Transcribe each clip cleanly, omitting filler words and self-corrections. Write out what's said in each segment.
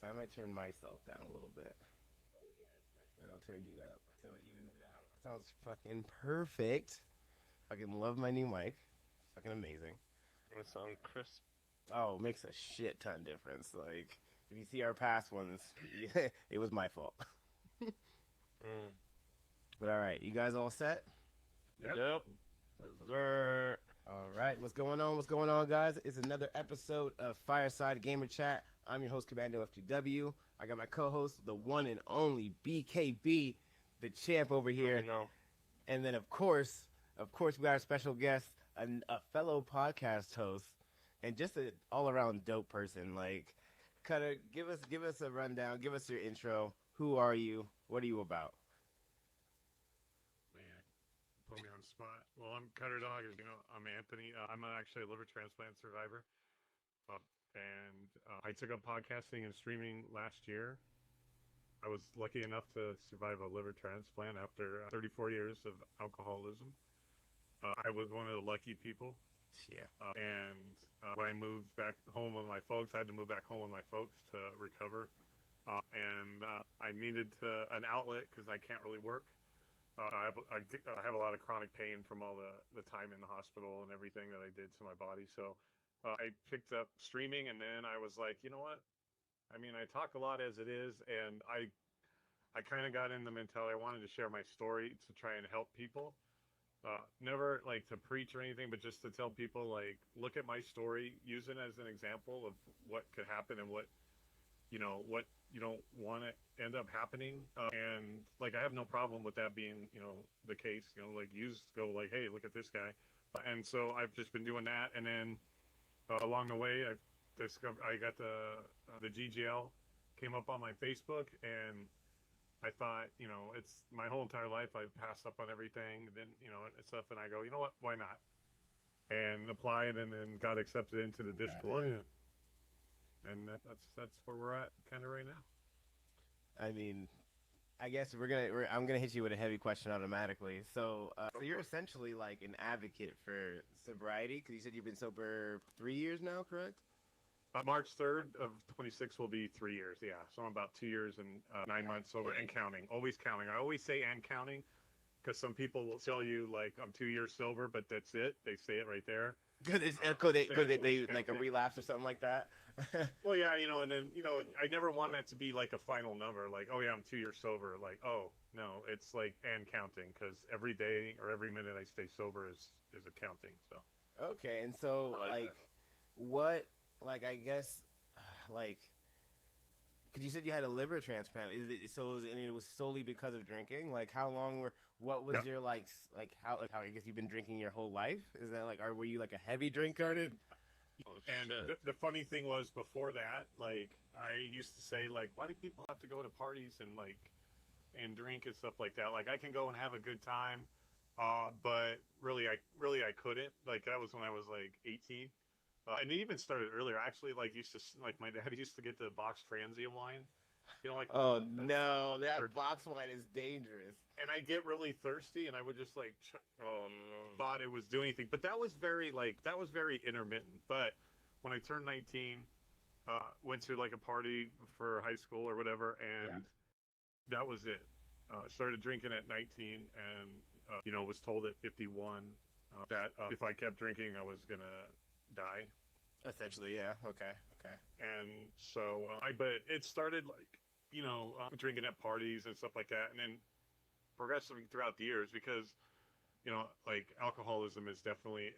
So I might turn myself down a little bit. And I'll turn you up. So it evens it out. Sounds fucking perfect. Fucking love my new mic. Fucking amazing. It sound crisp. Oh, it makes a shit ton difference. Like, if you see our past ones, it was my fault. Mm. But all right, you guys all set? Yep. Sir. All right, what's going on? What's going on, guys? It's another episode of Fireside Gamer Chat. I'm your host, Commando FTW. I got my co-host, the one and only BKB, the champ over here. You know. And then, of course, we got our special guest, a fellow podcast host, and just an all-around dope person. Like, Cutter, give us a rundown. Give us your intro. Who are you? What are you about? Man, put me on the spot. Well, I'm Cutter Dawg. I'm Anthony. I'm actually a liver transplant survivor. And I took up podcasting and streaming last year. I was lucky enough to survive a liver transplant after 34 years of alcoholism. I was one of the lucky people. Yeah. When I moved back home with my folks, I had to move back home with my folks to recover. I needed an outlet because I can't really work. I have a lot of chronic pain from all the time in the hospital and everything that I did to my body. So I picked up streaming, and then I was like, you know what? I mean, I talk a lot as it is, and I kind of got in the mentality I wanted to share my story to try and help people. Never like to preach or anything, but just to tell people, like, look at my story, use it as an example of what could happen and what you don't want to end up happening. And like, I have no problem with that being, the case, like, go like, hey, look at this guy. And so I've just been doing that. And then along the way, I got the GGL came up on my Facebook, and I thought, it's my whole entire life I've passed up on everything, and then, and stuff. And I go, you know what, why not? And applied, and then got accepted into the Discord. And that's where we're at kind of right now. I mean, I guess I'm gonna hit you with a heavy question automatically. So you're essentially like an advocate for sobriety because you said you've been sober 3 years now, correct? March 3rd of 26 will be 3 years. Yeah, so I'm about 2 years and 9 months sober and counting. Always counting. I always say and counting because some people will tell you like I'm 2 years sober, but that's it. They say it right there. Because they like a relapse or something like that. Well, yeah, and then I never want that to be like a final number. Like, oh yeah, I'm 2 years sober. Like, oh no, it's like and counting because every day or every minute I stay sober is a counting. So. Okay, and so like, what, like, I guess, like, because you said you had a liver transplant. It was solely because of drinking? Like, what was your, how I guess you've been drinking your whole life? Is that, like, were you, like, a heavy drinker? And the funny thing was, before that, like, I used to say, like, why do people have to go to parties and, like, and drink and stuff like that? Like, I can go and have a good time, but really I couldn't. Like, that was when I was, like, 18. And it even started earlier. I actually, like, my dad used to get the box transient wine. Like, oh no, that box wine is dangerous. And I get really thirsty, and I would just like, thought it was doing anything. But that was very intermittent. But when I turned 19, went to like a party for high school or whatever, and that was it. Started drinking at 19, and was told at 51 that if I kept drinking, I was gonna die. Essentially, yeah. Okay. And so, but it started like, drinking at parties and stuff like that, and then progressively throughout the years, because, like, alcoholism is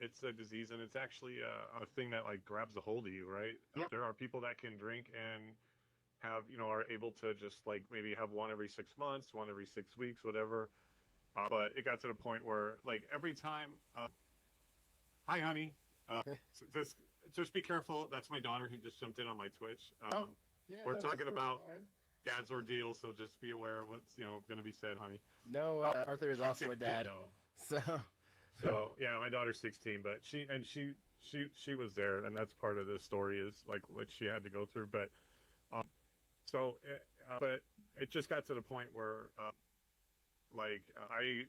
it's a disease, and it's actually a thing that like grabs a hold of you, right? Yep. There are people that can drink and have, are able to just like maybe have one every 6 months, one every 6 weeks, whatever. But it got to the point where like every time, hi honey, just be careful. That's my daughter who just jumped in on my Twitch. We're talking about dad's ordeal, so just be aware of what's going to be said, honey. No, Arthur is also a dad. So yeah, my daughter's 16, but she was there, and that's part of the story is like what she had to go through. But but it just got to the point where like I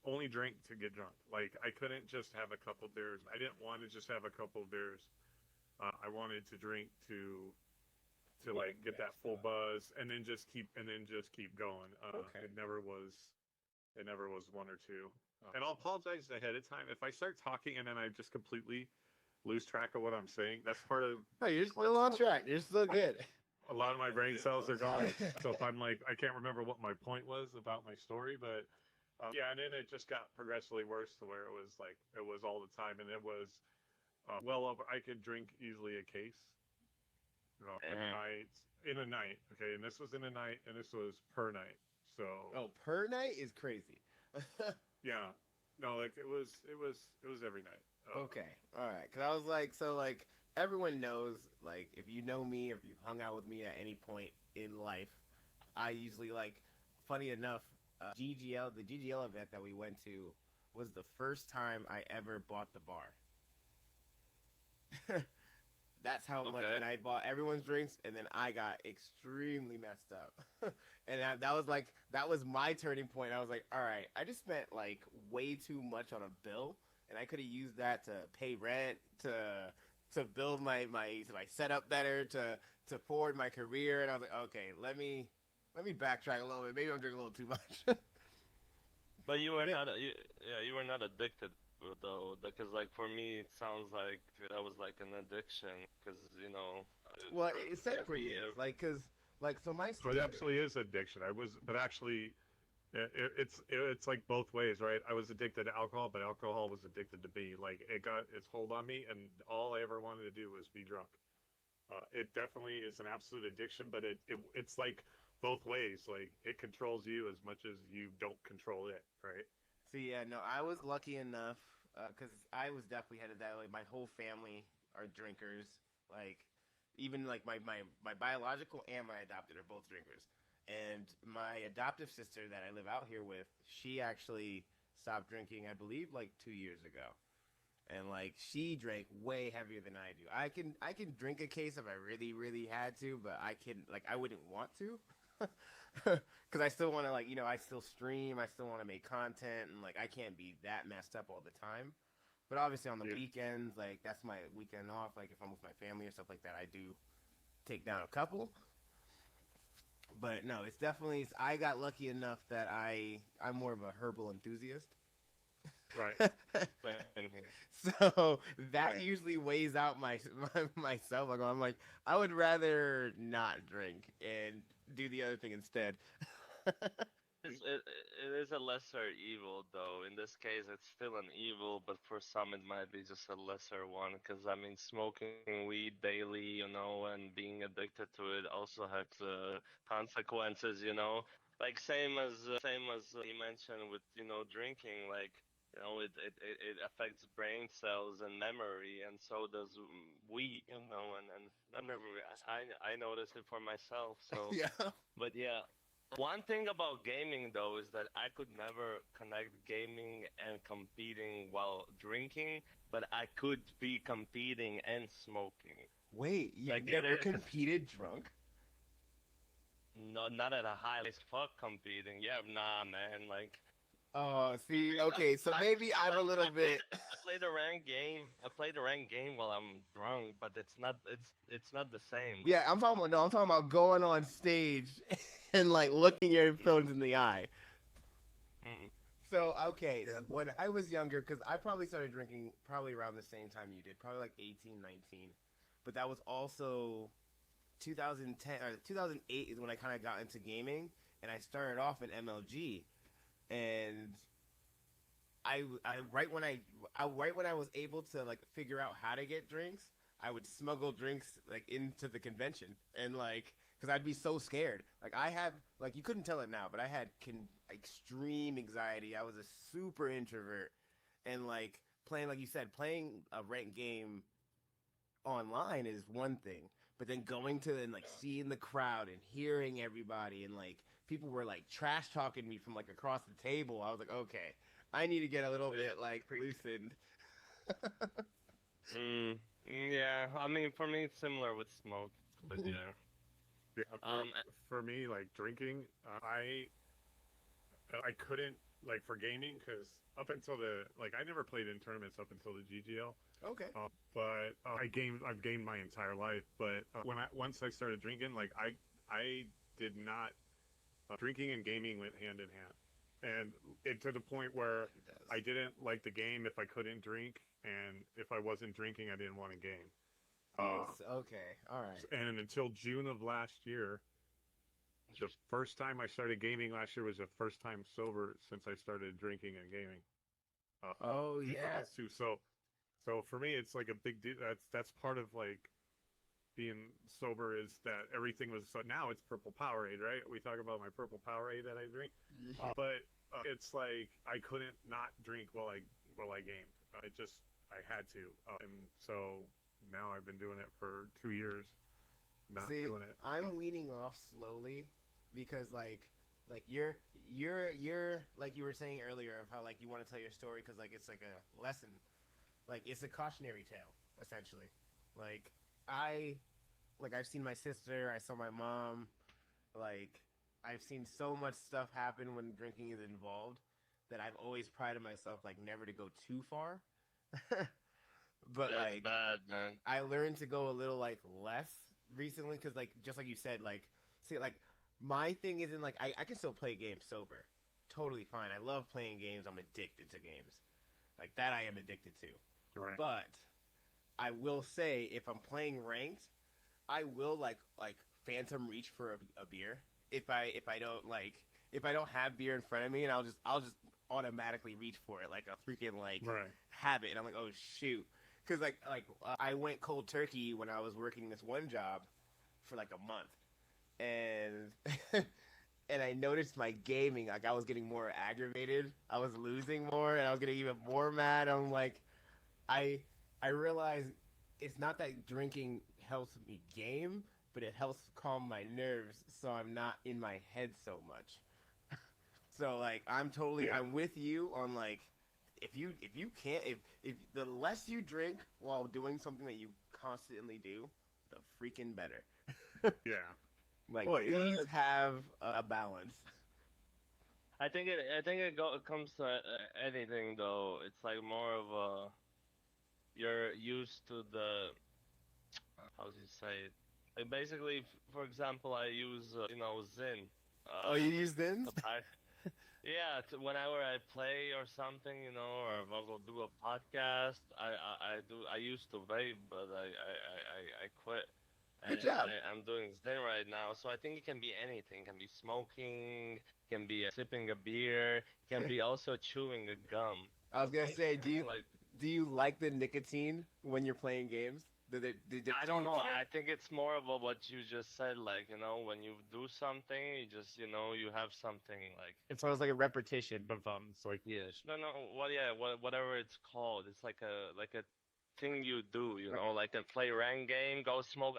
only drink to get drunk. Like, I couldn't just have a couple beers. I didn't want to just have a couple of beers. I wanted to drink to to like get that full buzz, and then just keep going. Okay. It never was one or two. And I'll apologize ahead of time if I start talking and then I just completely lose track of what I'm saying. That's part of No, you're still on track. You're still good. a lot of my brain cells are gone. So if I'm like, I can't remember what my point was about my story, but yeah, and then it just got progressively worse to where it was all the time, and it was well over. I could drink easily a case, a night in a night. Okay, and this was in a night, and this was per night. So per night is crazy. yeah, no, like it was every night. Okay, all right. Because I was like, so like everyone knows, like if you know me, if you've hung out with me at any point in life, I usually like. Funny enough, the GGL event that we went to was the first time I ever bought the bar. That's how much, and I bought everyone's drinks, and then I got extremely messed up. And that was my turning point. I was like, all right, I just spent like way too much on a bill, and I could have used that to pay rent, to build my setup better, to forward my career. And I was like, okay, let me backtrack a little bit. Maybe I'm drinking a little too much. But you were not, you were not addicted though, because like for me it sounds like that was like an addiction, because Well, it separately is like, cause like so my. So it absolutely is addiction. But actually, it's like both ways, right? I was addicted to alcohol, but alcohol was addicted to me. Like it got its hold on me, and all I ever wanted to do was be drunk. It definitely is an absolute addiction, but it's like both ways. Like it controls you as much as you don't control it, right? See, yeah, no, I was lucky enough because I was definitely headed that way. My whole family are drinkers. Like, even like my biological and my adopted are both drinkers. And my adoptive sister that I live out here with, she actually stopped drinking, I believe, like 2 years ago. And like she drank way heavier than I do. I can drink a case if I really really had to, but I wouldn't want to. Because I still want to I still stream, I still want to make content, and like I can't be that messed up all the time. But obviously on the weekends, like that's my weekend off. Like if I'm with my family or stuff like that, I do take down a couple. But no, it's definitely I got lucky enough that I'm more of a herbal enthusiast. Right. So that usually weighs out myself. I'm like, I would rather not drink and do the other thing instead. It is a lesser evil, though. In this case, it's still an evil, but for some, it might be just a lesser one. Because I mean, smoking weed daily, and being addicted to it also has consequences. Like same as you mentioned with drinking, like. It affects brain cells and memory, and so does we, and I noticed it for myself. So, Yeah. but yeah, one thing about gaming though is that I could never connect gaming and competing while drinking, but I could be competing and smoking. Wait, you Like, never competed drunk? No, not at a high as fuck competing. Yeah, nah, man. Like. Oh, see, okay, so maybe I'm a little bit. I play the ranked game. I play the ranked game while I'm drunk, but it's not the same. Yeah, I'm talking about going on stage and like looking your opponents in the eye. Mm. So okay, when I was younger, because I probably started drinking probably around the same time you did, probably like 18, 19. But that was also 2010 or 2008 is when I kind of got into gaming, and I started off in MLG. And I right when I was able to like figure out how to get drinks, I would smuggle drinks like into the convention, and like because I'd be so scared. Like I had like you couldn't tell it now, but I had extreme anxiety. I was a super introvert, and like playing like you said, playing a ranked game online is one thing, but then going to and like seeing the crowd and hearing everybody and like people were like trash talking me from like across the table. I was like, okay, I need to get a little bit like loosened. Yeah, I mean for me it's similar with smoke, but yeah. For me, like drinking, I couldn't like for gaming because up until I never played in tournaments up until the GGL. Okay. But I've gamed my entire life. But once I started drinking, like I did not. Drinking and gaming went hand in hand, and it to the point where It does. I didn't like the game if I couldn't drink, and if I wasn't drinking, I didn't want to game. Okay. All right. And until June of last year, the first time I started gaming last year was the first time sober since I started drinking and gaming. Oh yes. Too. So for me, it's like a big deal. That's part of like being sober is that everything was. So now it's purple Powerade, right? We talk about my purple Powerade that I drink, but it's like I couldn't not drink while I gamed. I had to, and so now I've been doing it for 2 years. Not See, doing it. I'm weaning off slowly because like you're like you were saying earlier of how like you want to tell your story because like it's like a lesson, like it's a cautionary tale essentially. Like I've seen my sister, I saw my mom, like I've seen so much stuff happen when drinking is involved that I've always prided myself like never to go too far. But That's like bad, man. I learned to go a little like less recently because like just like you said, like see like my thing isn't like I can still play games sober, totally fine. I love playing games. I'm addicted to games, like that I am addicted to. Right. But I will say if I'm playing ranked, I will like phantom reach for a beer if I don't have beer in front of me, and I'll just automatically reach for it like a freaking like Right. habit, and I'm like, oh shoot. Because I went cold turkey when I was working this one job for like a month, and and I noticed my gaming, like I was getting more aggravated, I was losing more, and I was getting even more mad. I'm like, I realized it's not that drinking helps me game, but it helps calm my nerves so I'm not in my head so much. So like I'm with you on like if you can't if the less you drink while doing something that you constantly do, the freaking better. Yeah. Like Well, yeah. please have a balance. I think it comes to anything though. It's like more of a you're used to the how do you say it? Like basically, for example, I use Zyn. Oh, you use Zins? Yeah, whenever I play or something, or if I'll go do a podcast, I used to vape, but I quit. Good job. I'm doing Zen right now, so I think it can be anything. It can be smoking, can be sipping a beer, can be also chewing a gum. I was gonna say, do you Like, like the nicotine when you're playing games? I don't know. I think it's more about what you just said. Like, when you do something, you just, you have something like. It's almost like a repetition, but it's like Yes. No. Whatever it's called. It's like a thing you do. Like a play rank game. Go smoke.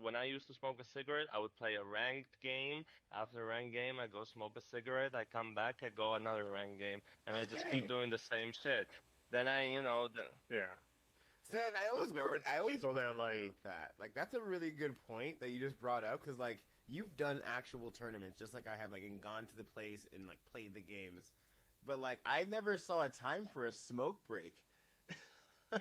When I used to smoke a cigarette, I would play a ranked game. After a ranked game, I go smoke a cigarette. I come back. I go another ranked game, and I just keep doing the same shit. Then Yeah. I always thought that like that. Like that's a really good point that you just brought up because like you've done actual tournaments just like I have like and gone to the place and like played the games, but like I never saw a time for a smoke break.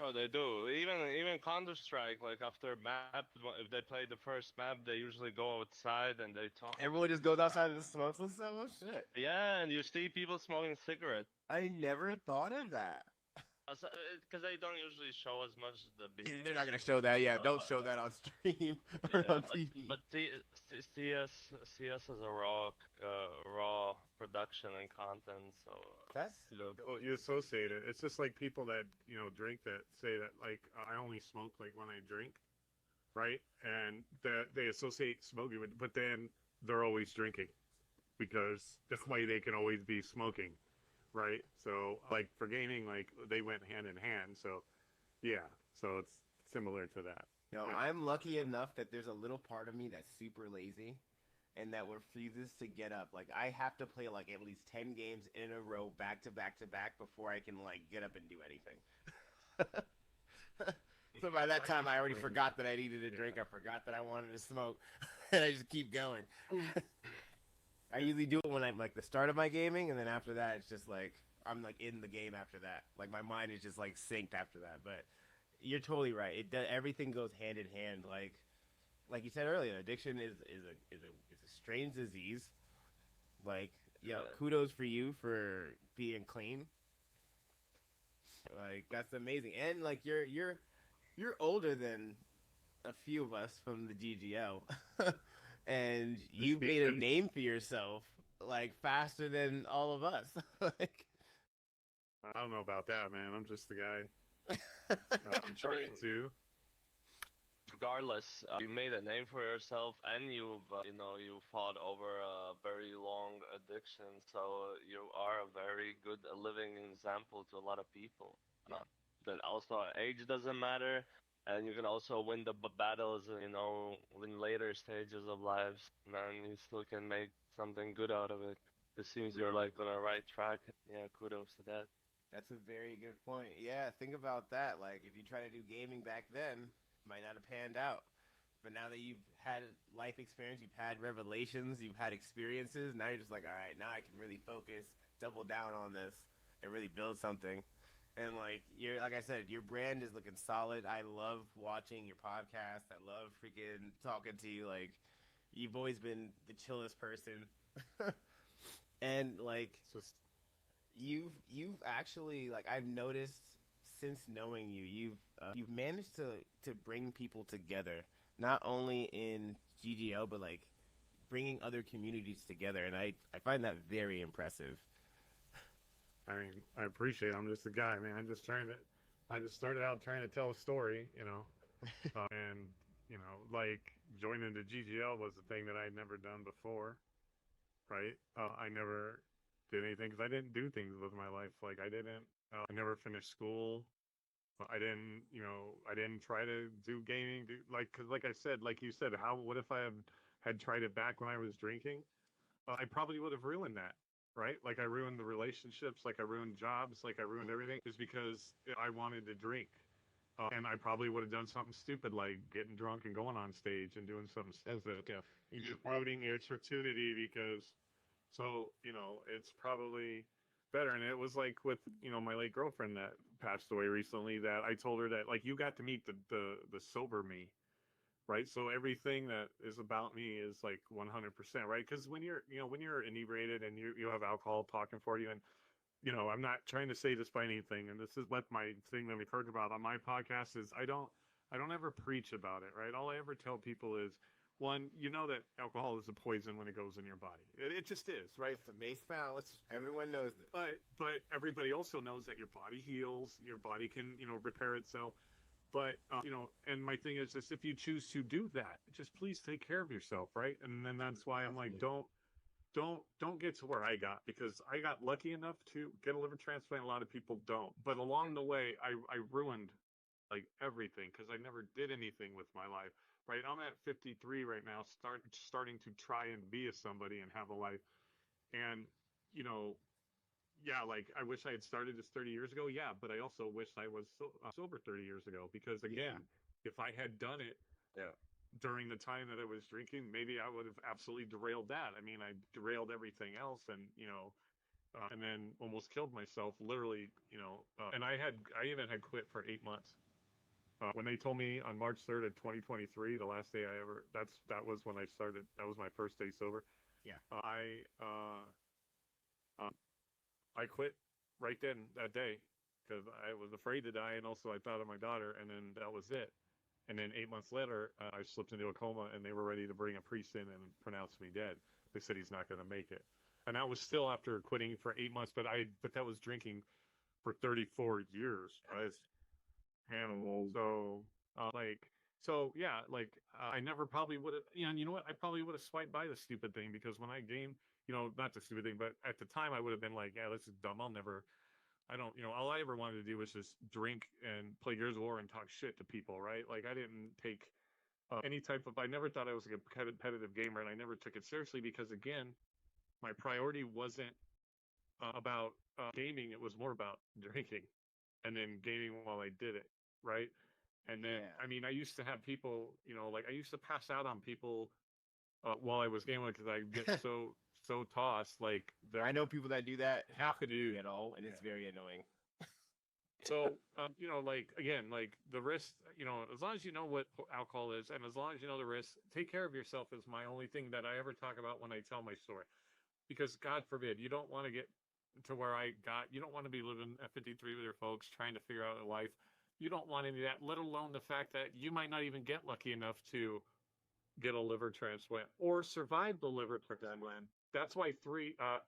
Oh, they do. Even Counter-Strike, like after a map, if they play the first map, they usually go outside and they talk. Everyone just goes outside and smokes and stuff. Oh shit! Yeah, and you see people smoking cigarettes. I never thought of that. Because they don't usually show as much as the big. They're not gonna show that. Yeah, don't show that on stream or on TV. But CS is a raw production and content, so That's Well, you associate it. It's just like people that drink that say that like I only smoke like when I drink, right? And that they associate smoking with, but then they're always drinking because that's why they can always be smoking, right? So like for gaming, like they went hand in hand. So yeah, so it's similar to that. I'm lucky enough that there's a little part of me that's super lazy and that refuses to get up. Like I have to play like at least 10 games in a row back to back to back before I can like get up and do anything. So by that time I already forgot that I needed a drink. I forgot that I wanted to smoke. And I just keep going. I usually do it when I'm like the start of my gaming, and then after that it's just like I'm like in the game after that. Like my mind is just like synced after that. But you're totally right. Everything goes hand in hand. Like you said earlier, addiction is a strange disease. Like, yeah, kudos for you for being clean. Like, that's amazing. And like you're older than a few of us from the GGL, and you made a name for yourself like faster than all of us. Like, I don't know about that, man. I'm just the guy. I'm trying to. Regardless, you made a name for yourself, and you fought over a very long addiction. So you are a very good living example to a lot of people. That also age doesn't matter, and you can also win the battles, in later stages of lives, and you still can make something good out of it. It seems you're like on the right track. Yeah, kudos to that. that's a very good point. Yeah, think about that. Like, if you try to do gaming back then, it might not have panned out. But now that you've had life experience, you've had revelations, you've had experiences, now you're just like, all right, now I can really focus, double down on this, and really build something. And like I said, your brand is looking solid. I love watching your podcast. I love freaking talking to you. Like, you've always been the chillest person. And like, Just you've actually, like, I've noticed since knowing you, you've managed to bring people together, not only in GGL but like bringing other communities together, and I find that very impressive. I mean, I appreciate it. I'm just a guy, man. I just started out trying to tell a story, and, like joining the GGL was a thing that I'd never done before, right? I never did anything because I didn't do things with my life. Like I never finished school. I didn't try to do gaming. Cause like I said, like you said, what if I had tried it back when I was drinking? I probably would have ruined that, right? Like I ruined the relationships, like I ruined jobs, like I ruined everything, just because I wanted to drink. And I probably would have done something stupid like getting drunk and going on stage and doing something stupid. Yeah. Exploiting your opportunity it's probably better. And it was like with, my late girlfriend that passed away recently, that I told her that, like, you got to meet the sober me, right? So everything that is about me is like 100%, right? Because when you're inebriated and you have alcohol talking for you, and I'm not trying to say this by anything, and this is what my thing that we've heard about on my podcast is, I don't ever preach about it, right? All I ever tell people is, one, that alcohol is a poison when it goes in your body. It just is, right? It's a mace balance. Everyone knows it. But everybody also knows that your body heals, your body can, repair itself. But, and my thing is this: if you choose to do that, just please take care of yourself, right? And then that's why I'm like, don't get to where I got, because I got lucky enough to get a liver transplant. A lot of people don't. But along the way, I ruined like everything, because I never did anything with my life, right? I'm at 53 right now, starting to try and be a somebody and have a life. And, yeah, like I wish I had started this 30 years ago. Yeah, but I also wish I was sober 30 years ago, because again, if I had done it, Yeah. during the time that I was drinking, maybe I would have absolutely derailed that. I mean, I derailed everything else, and and then almost killed myself, literally. And I even had quit for 8 months. When they told me on March 3rd of 2023, the last day that was when I started. That was my first day sober. Yeah. I quit right then, that day, because I was afraid to die, and also I thought of my daughter, and then that was it. And then 8 months later, I slipped into a coma, and they were ready to bring a priest in and pronounce me dead. They said he's not going to make it. And that was still after quitting for 8 months, but that was drinking for 34 years. Right? Animals. I never probably would have, you know what? I probably would have swiped by the stupid thing, because when I gamed, not the stupid thing, but at the time I would have been like, yeah, this is dumb. All I ever wanted to do was just drink and play Gears of War and talk shit to people, right? Like, I didn't take I never thought I was a competitive gamer, and I never took it seriously, because, again, my priority wasn't about gaming. It was more about drinking and then gaming while I did it, right? And then, Yeah. I mean, I used to have people, like, I used to pass out on people while I was gaming, because I get so tossed. Like, I know people that do that, how could you? and it's very annoying. So, like, again, like the risk, as long as you know what alcohol is and as long as you know the risks, take care of yourself is my only thing that I ever talk about when I tell my story. Because God forbid, you don't want to get to where I got, you don't want to be living at 53 with your folks trying to figure out a life. You don't want any of that, let alone the fact that you might not even get lucky enough to get a liver transplant or survive the liver transplant. That's why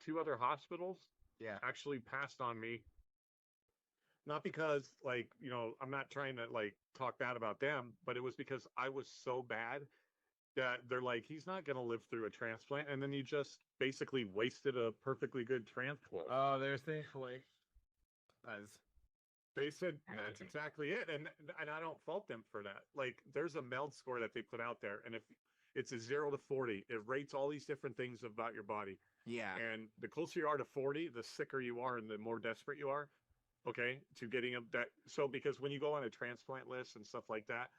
two other hospitals Yeah. actually passed on me. Not because, like, I'm not trying to like talk bad about them, but it was because I was so bad that they're like, he's not going to live through a transplant. And then you just basically wasted a perfectly good transplant. Oh, there's the like, as They said that's exactly it. And I don't fault them for that. Like, there's a MELD score that they put out there. And if it's a 0 to 40, it rates all these different things about your body. yeah. And the closer you are to 40, the sicker you are and the more desperate you are. Okay, to getting that. So because when you go on a transplant list and stuff like that,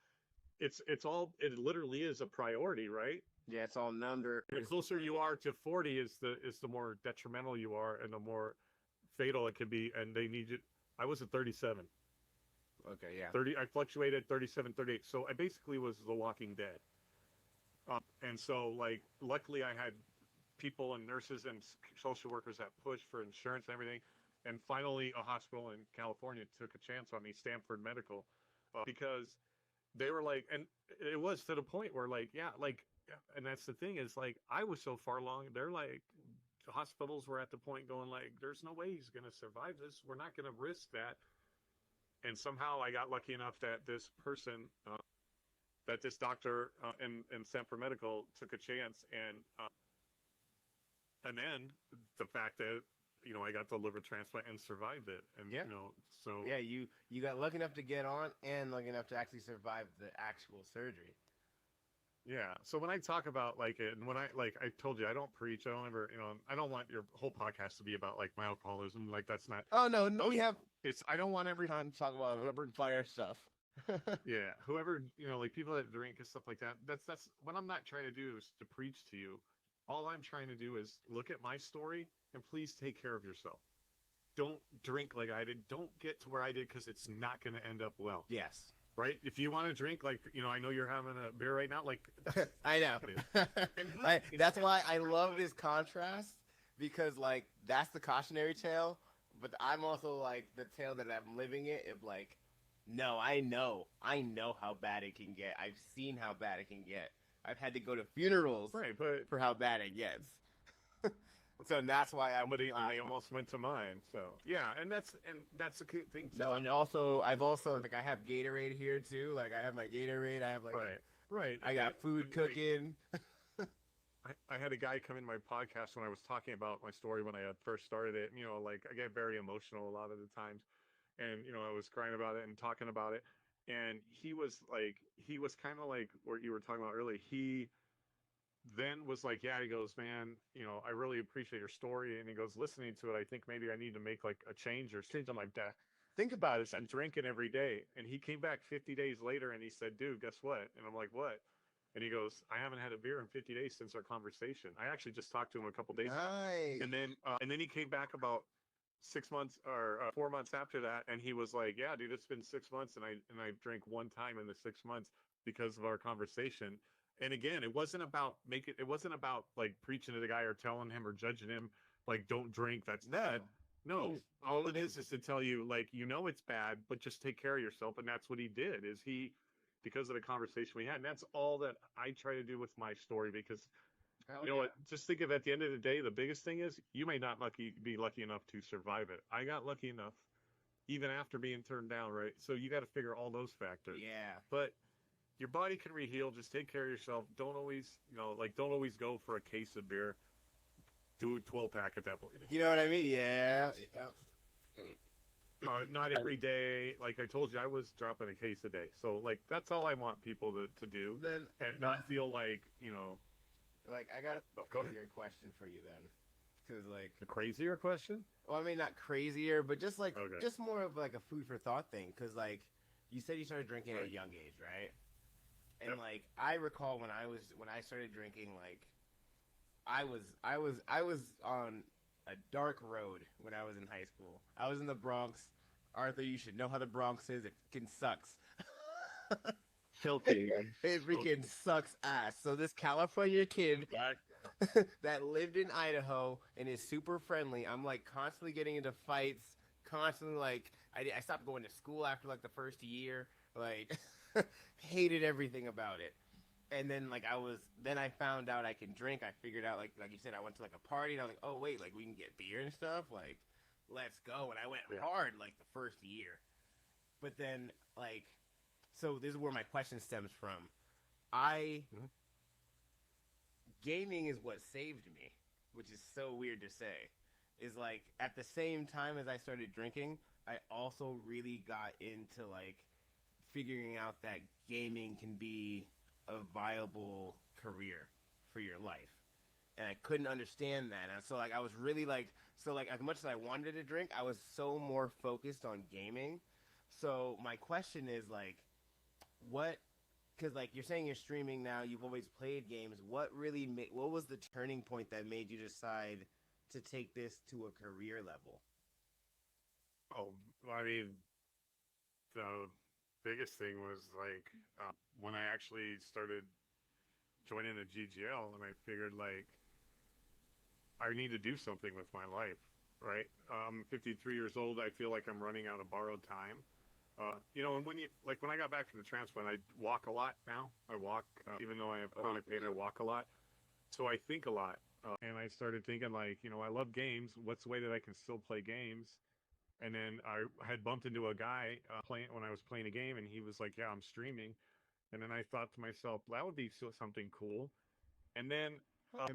it literally is a priority, right? Yeah, it's all number. The closer you are to 40 is the more detrimental you are and the more fatal it can be. And they need you. I was at 37. Okay, yeah. 30. I fluctuated 37, 38. So I basically was the Walking Dead. And so, like, luckily I had people and nurses and social workers that pushed for insurance and everything. And finally, a hospital in California took a chance on me, Stanford Medical, because they were like, and it was to the point where, like, yeah, like, and that's the thing is, like, I was so far along, they're like, the hospitals were at the point going, like, there's no way he's going to survive this. We're not going to risk that. And somehow I got lucky enough that this person, that this doctor in Stanford Medical took a chance. And then the fact that, I got the liver transplant and survived it. And, Yeah. So. Yeah, you got lucky enough to get on and lucky enough to actually survive the actual surgery. Yeah. So when I talk about like it, and when I told you, I don't preach. I don't ever, I don't want your whole podcast to be about like my alcoholism. Like that's not. Oh no, I don't want every time to talk about rubber and fire stuff. Yeah. Whoever, like people that drink and stuff like that. That's what I'm not trying to do is to preach to you. All I'm trying to do is look at my story and please take care of yourself. Don't drink like I did. Don't get to where I did because it's not going to end up well. Yes. Right? If you want to drink, like, I know you're having a beer right now. Like, I know. That's why I love this contrast because, like, that's the cautionary tale, but I'm also, like, the tale that I'm living it. If, like, no, I know how bad it can get. I've seen how bad it can get. I've had to go to funerals for how bad it gets. So that's why I almost went to mine. So yeah, and that's the thing. No, and also I have Gatorade here too. Like I have my Gatorade. I have like right. I got food cooking. I had a guy come in my podcast when I was talking about my story when I had first started it. Like I get very emotional a lot of the times, and I was crying about it and talking about it. And he was kind of like what you were talking about earlier. He then was like, yeah, he goes, man, I really appreciate your story. And he goes, listening to it, I think maybe I need to make like a change or change. I'm like, think about it. I'm drinking every day. And he came back 50 days later and he said, dude, guess what? And I'm like, what? And he goes, I haven't had a beer in 50 days since our conversation. I actually just talked to him a couple days ago. Nice. And then he came back about 6 months or 4 months after that. And he was like, yeah, dude, it's been 6 months. And I drank one time in the 6 months because of our conversation. And again, it wasn't about like preaching to the guy or telling him or judging him, like, don't drink. That's bad. No, all it is to tell you, like, it's bad, but just take care of yourself. And that's what he did because of the conversation we had. And that's all that I try to do with my story, because what, just think of at the end of the day, the biggest thing is you may not be lucky enough to survive it. I got lucky enough even after being turned down. Right. So you got to figure all those factors. Yeah. But your body can reheal. Just take care of yourself. Don't always go for a case of beer. Do a 12-pack at that point. You know what I mean? Yeah. Not every day. Like I told you, I was dropping a case a day. So, like, that's all I want people to do. Then and not feel like, Like, I got a crazier question for you then. Because, like... A crazier question? Well, I mean, not crazier, but just, like, okay. Just more of, like, a food for thought thing. Because, like, you said you started drinking at a young age, right? And Yep. like I recall when I started drinking, like I was on a dark road when I was in high school. I was in the Bronx. Arthur, you should know how the Bronx is. It fucking sucks. Filthy, man. It freaking sucks ass. So this California kid that lived in Idaho and is super friendly. I'm like constantly getting into fights, constantly like I stopped going to school after like the first year. Like hated everything about it. And then like then I found out I can drink. I figured out like you said, I went to like a party and I was like, oh wait, like we can get beer and stuff. Like let's go. And I went hard like the first year. But then like so this is where my question stems from. Gaming is what saved me, which is so weird to say. Is like at the same time as I started drinking, I also really got into like figuring out that gaming can be a viable career for your life. And I couldn't understand that. And so like I was really like as much as I wanted to drink, I was so more focused on gaming. So my question is like because like you're saying you're streaming now, you've always played games. What was the turning point that made you decide to take this to a career level? Oh, I mean, the biggest thing was like when I actually started joining the GGL, and I figured like I need to do something with my life, right? I'm 53 years old. I feel like I'm running out of borrowed time. And when I got back from the transplant, I walk a lot now. I walk, even though I have chronic pain, I walk a lot. So I think a lot. And I started thinking like, I love games. What's the way that I can still play games? And then I had bumped into a guy when I was playing a game, and he was like, yeah, I'm streaming. And then I thought to myself, that would be something cool. And then I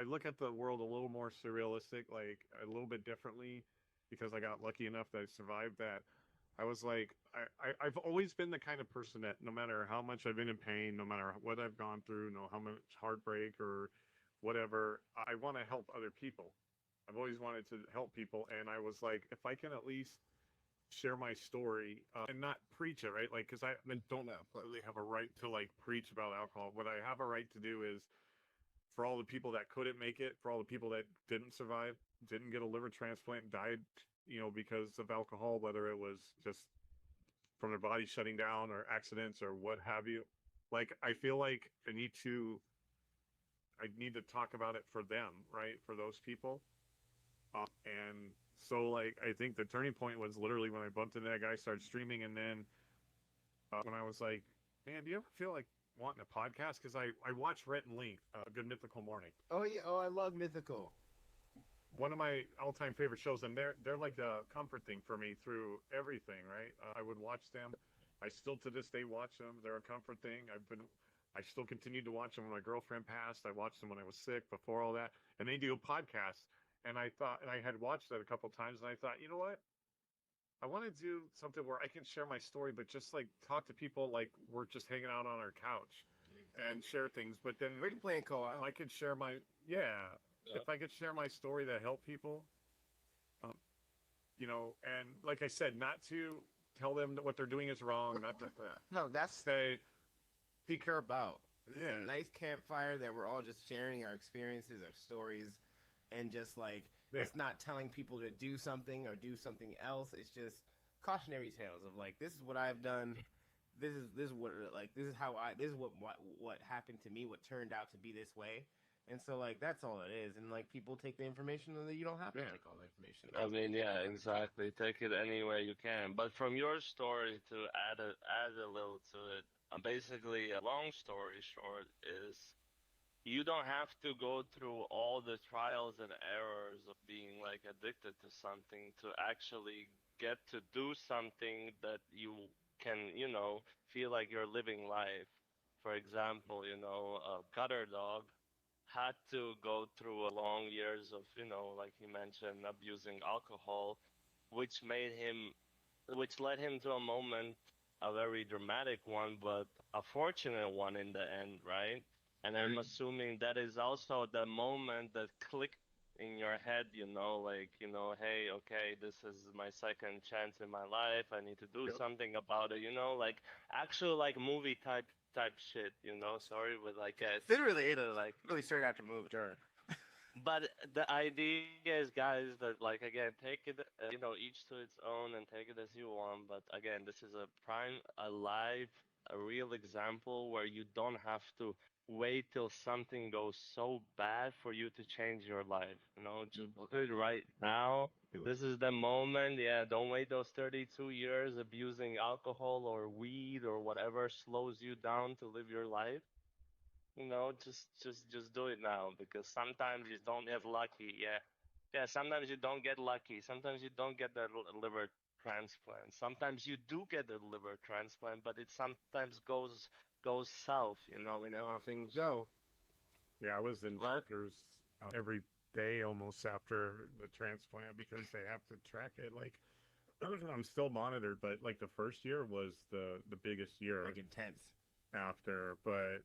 look at the world a little more surrealistic, like a little bit differently, because I got lucky enough that I survived that. I was like, I've always been the kind of person that no matter how much I've been in pain, no matter what I've gone through, how much heartbreak or whatever, I want to help other people. I've always wanted to help people. And I was like, if I can at least share my story and not preach it, right? Like, because I don't really have a right to like preach about alcohol. What I have a right to do is for all the people that couldn't make it, for all the people that didn't survive, didn't get a liver transplant, died, because of alcohol, whether it was just from their body shutting down or accidents or what have you. Like, I feel like I need to talk about it for them, right? For those people. And so, like, I think the turning point was literally when I bumped into that guy, started streaming, and then when I was like, man, do you ever feel like wanting a podcast? Because I watch Rhett and Link, Good Mythical Morning. Oh yeah, I love Mythical. One of my all-time favorite shows, and they're like the comfort thing for me through everything, right? I would watch them. I still to this day watch them. They're a comfort thing. I still continued to watch them when my girlfriend passed. I watched them when I was sick, before all that, and they do a podcast. And I had watched that a couple times, and I thought, you know what? I want to do something where I can share my story, but just like talk to people like we're just hanging out on our couch and share things. But then We can play in co-op. I could share if I could share my story to help people, and like I said, not to tell them that what they're doing is wrong, not to No, that's say, what we care about. This is Yeah. a nice campfire that we're all just sharing our experiences, our stories, and just like it's not telling people to do something or do something else. It's just cautionary tales of like, this is what I've done. This is what happened to me. What turned out to be this way. And so, like, that's all it is. And, like, people take the information, and you don't have to take all the information. I mean, yeah, exactly. Take it anywhere you can. But from your story, to add a little to it, basically, a long story short is you don't have to go through all the trials and errors of being like addicted to something to actually get to do something that you can, feel like you're living life. For example, Cutter Dawg had to go through a long years of, like he mentioned, abusing alcohol, which which led him to a moment, a very dramatic one, but a fortunate one in the end, right? And I'm assuming that is also the moment that clicked in your head, hey, okay, this is my second chance in my life. I need to do something about it, like actual like movie type shit, sorry, with like Literally, like really straight after movie. Sure. But the idea is, guys, that like again, take it, each to its own, and take it as you want. But again, this is a prime, a live, a real example where you don't have to wait till something goes so bad for you to change your life. Just do it right now. This is the moment. Yeah, don't wait those 32 years abusing alcohol or weed or whatever slows you down to live your life. Just do it now, because sometimes you don't get lucky. Yeah, yeah. Sometimes you don't get lucky. Sometimes you don't get the liver transplant. Sometimes you do get the liver transplant, but it sometimes goes south. How things go. Yeah, I was in Right? doctors every day almost after the transplant because they have to track it. Like I'm still monitored, but like the first year was the biggest year Like intense. after. But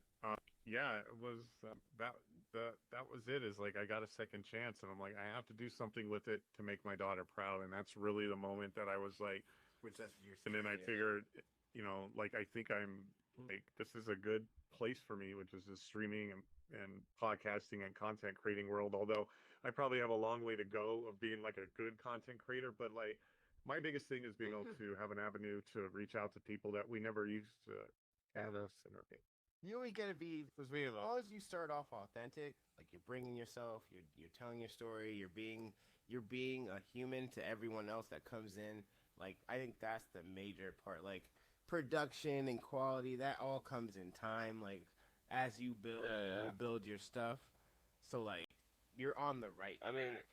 yeah, it was that was it. Is like I got a second chance, and I'm like I have to do something with it to make my daughter proud, and that's really the moment that I was like, Which that's what you're and then I saying, yeah. figured, like I think I'm like this is a good place for me, which is the streaming and podcasting and content creating world. Although I probably have a long way to go of being like a good content creator, but like my biggest thing is being able to have an avenue to reach out to people that we never used to have us and everything. You always gotta be, as long as you start off authentic, like you're bringing yourself, you're telling your story, you're being a human to everyone else that comes in. Like I think that's the major part. Like production and quality, that all comes in time. Like as you build, Yeah, yeah. build your stuff. So like you're on the right I mean, track.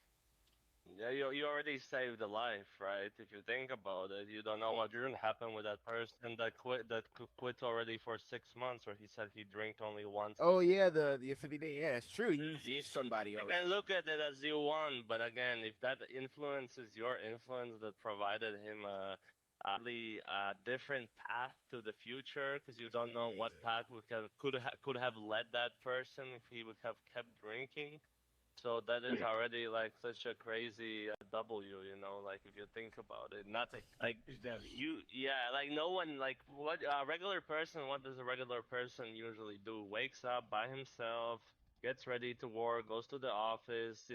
yeah, you already saved a life, right? If you think about it, you don't know what gonna happen with that person that quit already for 6 months, or he said he drank only once. Oh yeah, the 50 day. Yeah, it's true. You somebody You else. can look at it as you want, but again, if that influence is your influence that provided him a really different path to the future, because you don't know what path could have led that person if he would have kept drinking. So that is already like such a crazy W, like if you think about it. Not like yeah, like no one, like what a regular person, what does a regular person usually do? Wakes up by himself, gets ready to work, goes to the office,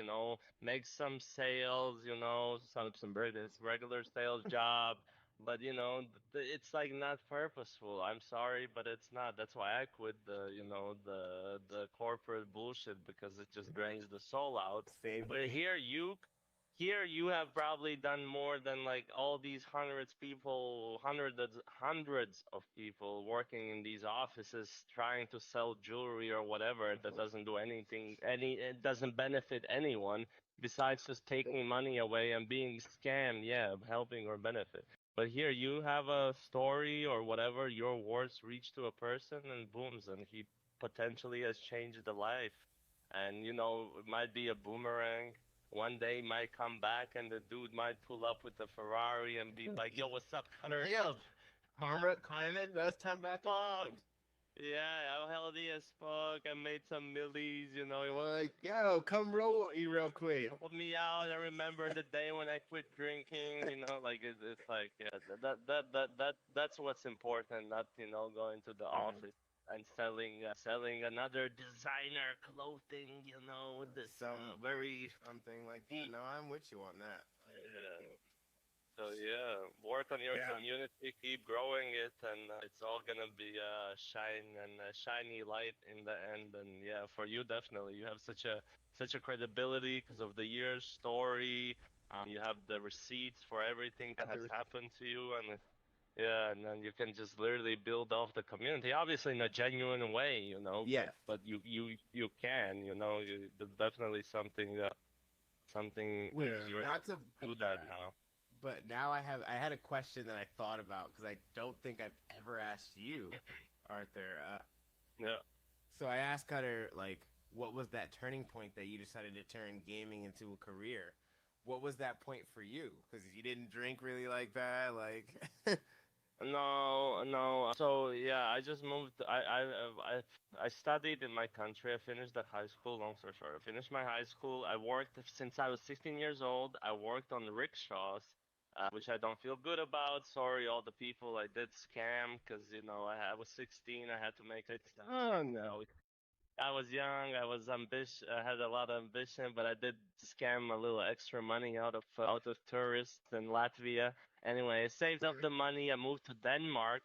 makes some sales, some regular sales job. But it's like not purposeful. I'm sorry, but it's not. That's why I quit the corporate bullshit, because it just drains the soul out. Same. But here you have probably done more than like all these hundreds of people working in these offices trying to sell jewelry or whatever that doesn't do anything, it doesn't benefit anyone besides just taking money away and being scammed, yeah, helping or benefit. But here you have a story or whatever, your words reach to a person and booms, and he potentially has changed the life. And it might be a boomerang. One day might come back and the dude might pull up with the Ferrari and be like, "Yo, what's up, Cutter? Yo, karma, climate, last time back. Fuck. Yeah, I'm healthy as fuck. I made some millies, Like, yo, come roll with me real quick. Help me out. I remember the day when I quit drinking. Like it's like, yeah, that's what's important. Not going to the office and selling another designer clothing. With this Some very something like that. No, I'm with you on that. yeah. So yeah, work on your Yeah. community, keep growing it, and it's all gonna be a shiny light in the end. And yeah, for you definitely, you have such a credibility because of the year's story. You have the receipts for everything that has happened to you, and yeah, and then you can just literally build off the community, obviously in a genuine way, Yes. But you can, definitely something Yeah. you Not to do that now. But now I had a question that I thought about because I don't think I've ever asked you, Arthur. Yeah. So I asked Cutter, like, what was that turning point that you decided to turn gaming into a career? What was that point for you? Because you didn't drink really like that, like. No, no. So yeah, I just moved. I studied in my country. I finished the high school. Long story short, I finished my high school. I worked since I was 16 years old. I worked on rickshaws, which I don't feel good about. Sorry, all the people I did scam, because I was 16. I had to make it. Oh no. I was young. I was ambitious. I had a lot of ambition, but I did scam a little extra money out of tourists in Latvia. Anyway, I saved up the money. I moved to Denmark,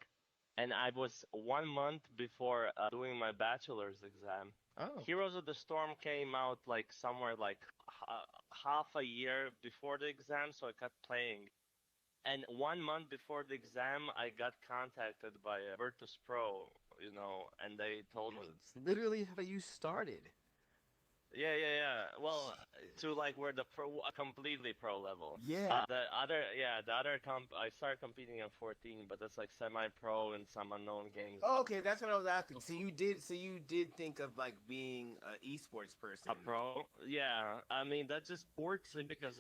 and I was 1 month before doing my bachelor's exam. Oh, Heroes of the Storm came out like somewhere like half a year before the exam, so I kept playing. And 1 month before the exam, I got contacted by Virtus Pro, and they told me, it's literally how you started. yeah. Well, to like where the completely pro level. Yeah. The other I started competing at 14, but that's like semi-pro in some unknown games. Oh, okay, that's what I was asking. So you did think of like being an esports person. A pro? Yeah. I mean, that just works because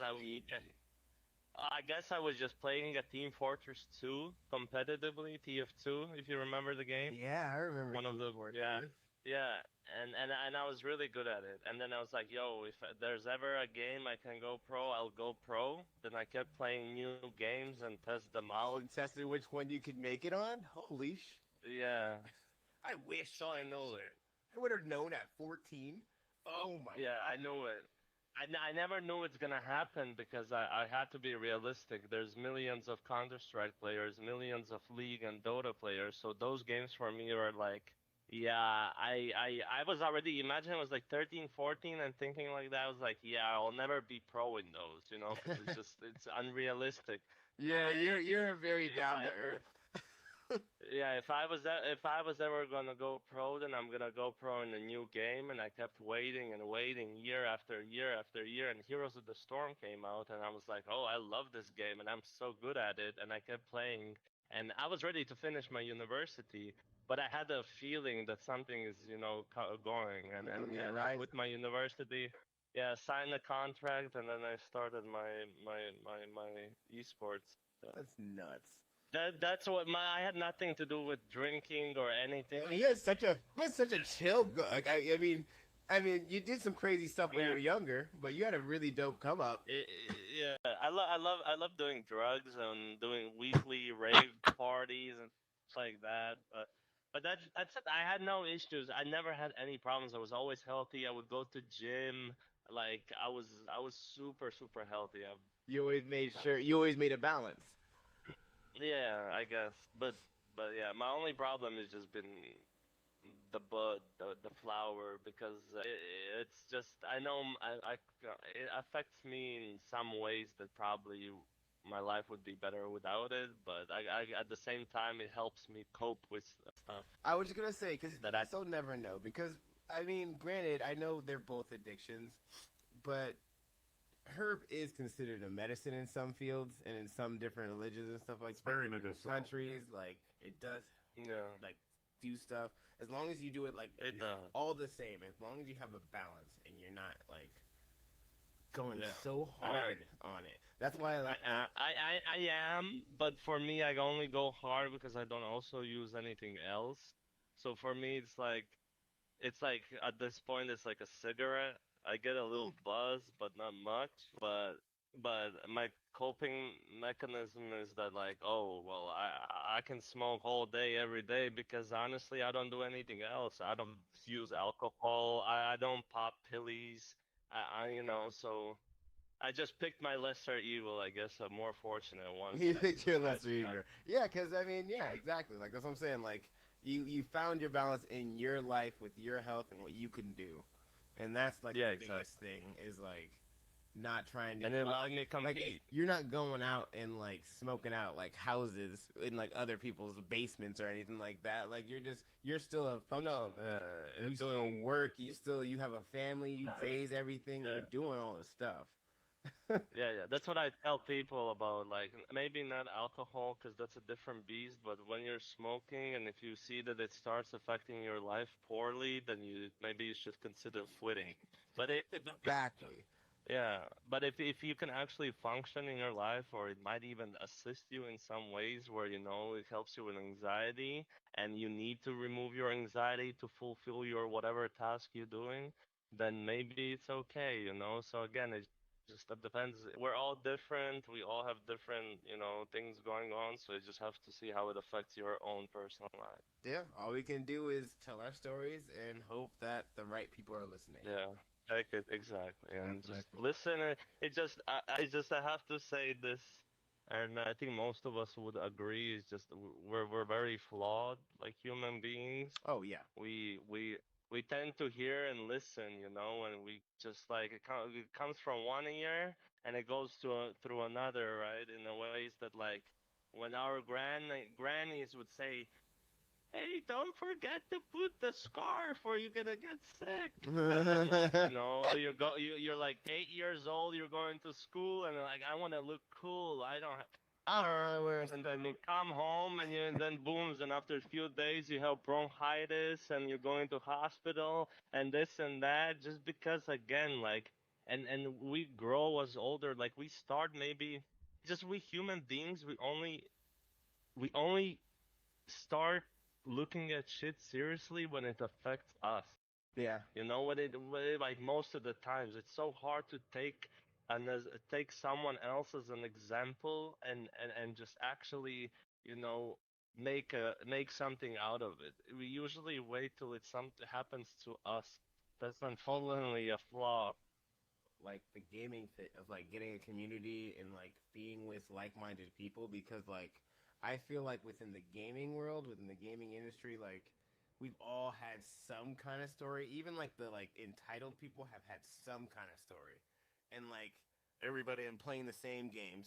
I guess I was just playing a Team Fortress 2 competitively, TF2, if you remember the game. Yeah, I remember. One of the yeah, yeah, and I was really good at it. And then I was like, yo, if there's ever a game I can go pro, I'll go pro. Then I kept playing new games and test them Oh, out. and tested which one you could make it on. Holy sh! Yeah, I wish I know it. I would have known at 14. Oh my. yeah, I knew it. I never knew it's gonna happen because I had to be realistic. There's millions of Counter-Strike players, millions of League and Dota players, so those games for me were like, yeah, I was already, imagine I was like 13, 14 and thinking like that. I was like, yeah, I'll never be pro in those, 'cause it's unrealistic. Yeah, you're very down to earth. Yeah, if I was ever gonna go pro, then I'm gonna go pro in a new game. And I kept waiting and waiting, year after year after year. And Heroes of the Storm came out, and I was like, oh, I love this game, and I'm so good at it. And I kept playing, and I was ready to finish my university, but I had a feeling that something is, going. And Yeah, I right. quit my university. Yeah, signed a contract, and then I started my esports. That's nuts. That's what I had nothing to do with drinking or anything. I mean, you had such a chill. Like, I mean, you did some crazy stuff when you were younger, but you had a really dope come up. Yeah, I love doing drugs and doing weekly rave parties and stuff like that. But that's it. I had no issues. I never had any problems. I was always healthy. I would go to gym. Like I was super healthy. You always made a balance. Yeah, I guess. But yeah, my only problem has just been the bud, the flower, because it's just I know it affects me in some ways that probably my life would be better without it. But I at the same time it helps me cope with stuff I was just gonna say because that I still never know because I mean, granted, I know they're both addictions, but herb is considered a medicine in some fields and in some different religions and stuff like It's very medicinal. countries. Like it does yeah like do stuff as long as you do it like it does. all the same. As long as you have a balance and you're not like going Yeah. so hard on it. That's why like I am, but for me, I only go hard because I don't also use anything else. So for me, it's like at this point, it's like a cigarette. I get a little buzz, but not much. But my coping mechanism is that like, oh well, I can smoke all day every day because honestly, I don't do anything else. I don't use alcohol. I don't pop pillies. So. I just picked my lesser evil, I guess, a more fortunate one. you think you're lesser eater. Yeah, because I mean, yeah, exactly. Like that's what I'm saying. Like you found your balance in your life with your health and what you can do, and that's like Yeah, the biggest thing is like not trying to And it allowed me to like compete. you're not going out and like smoking out like houses in like other people's basements or anything like that. Like you're still you're doing work. You have a family. You raise everything. Yeah. You're doing all this stuff. Yeah. That's what I tell people about, like, maybe not alcohol, because that's a different beast, but when you're smoking and if you see that it starts affecting your life poorly, then maybe you should consider quitting. But Exactly. yeah, but if you can actually function in your life, or it might even assist you in some ways where it helps you with anxiety, and you need to remove your anxiety to fulfill your whatever task you're doing, then maybe it's okay. So again, just that depends. We're all different. We all have different, things going on. So you just have to see how it affects your own personal life. Yeah, all we can do is tell our stories and hope that the right people are listening. Yeah, take it exactly, and just Exactly. listen. I have to say this, and I think most of us would agree. Is just we're very flawed, like human beings. Oh yeah. We tend to hear and listen, and we just like it comes from one ear and it goes through another, right? In a ways that like when our grannies would say, "Hey, don't forget to put the scarf or you're gonna get sick." And then, so you're like 8 years old, you're going to school, and like I want to look cool. I don't know where. And then you come home, and then booms, and after a few days you have bronchitis, and you're going to hospital, and this and that, just because again, like, and we grow as older, like we start maybe just we human beings, we only start looking at shit seriously when it affects us. Yeah. Like most of the times, it's so hard to take someone else as an example and just actually, you know, make something out of it. We usually wait till it happens to us. That's unfortunately a flaw. Like the gaming fit of like getting a community and like being with like-minded people, because like I feel like within the gaming world, within the gaming industry, like we've all had some kind of story. Even like the like entitled people have had some kind of story, and like everybody in playing the same games,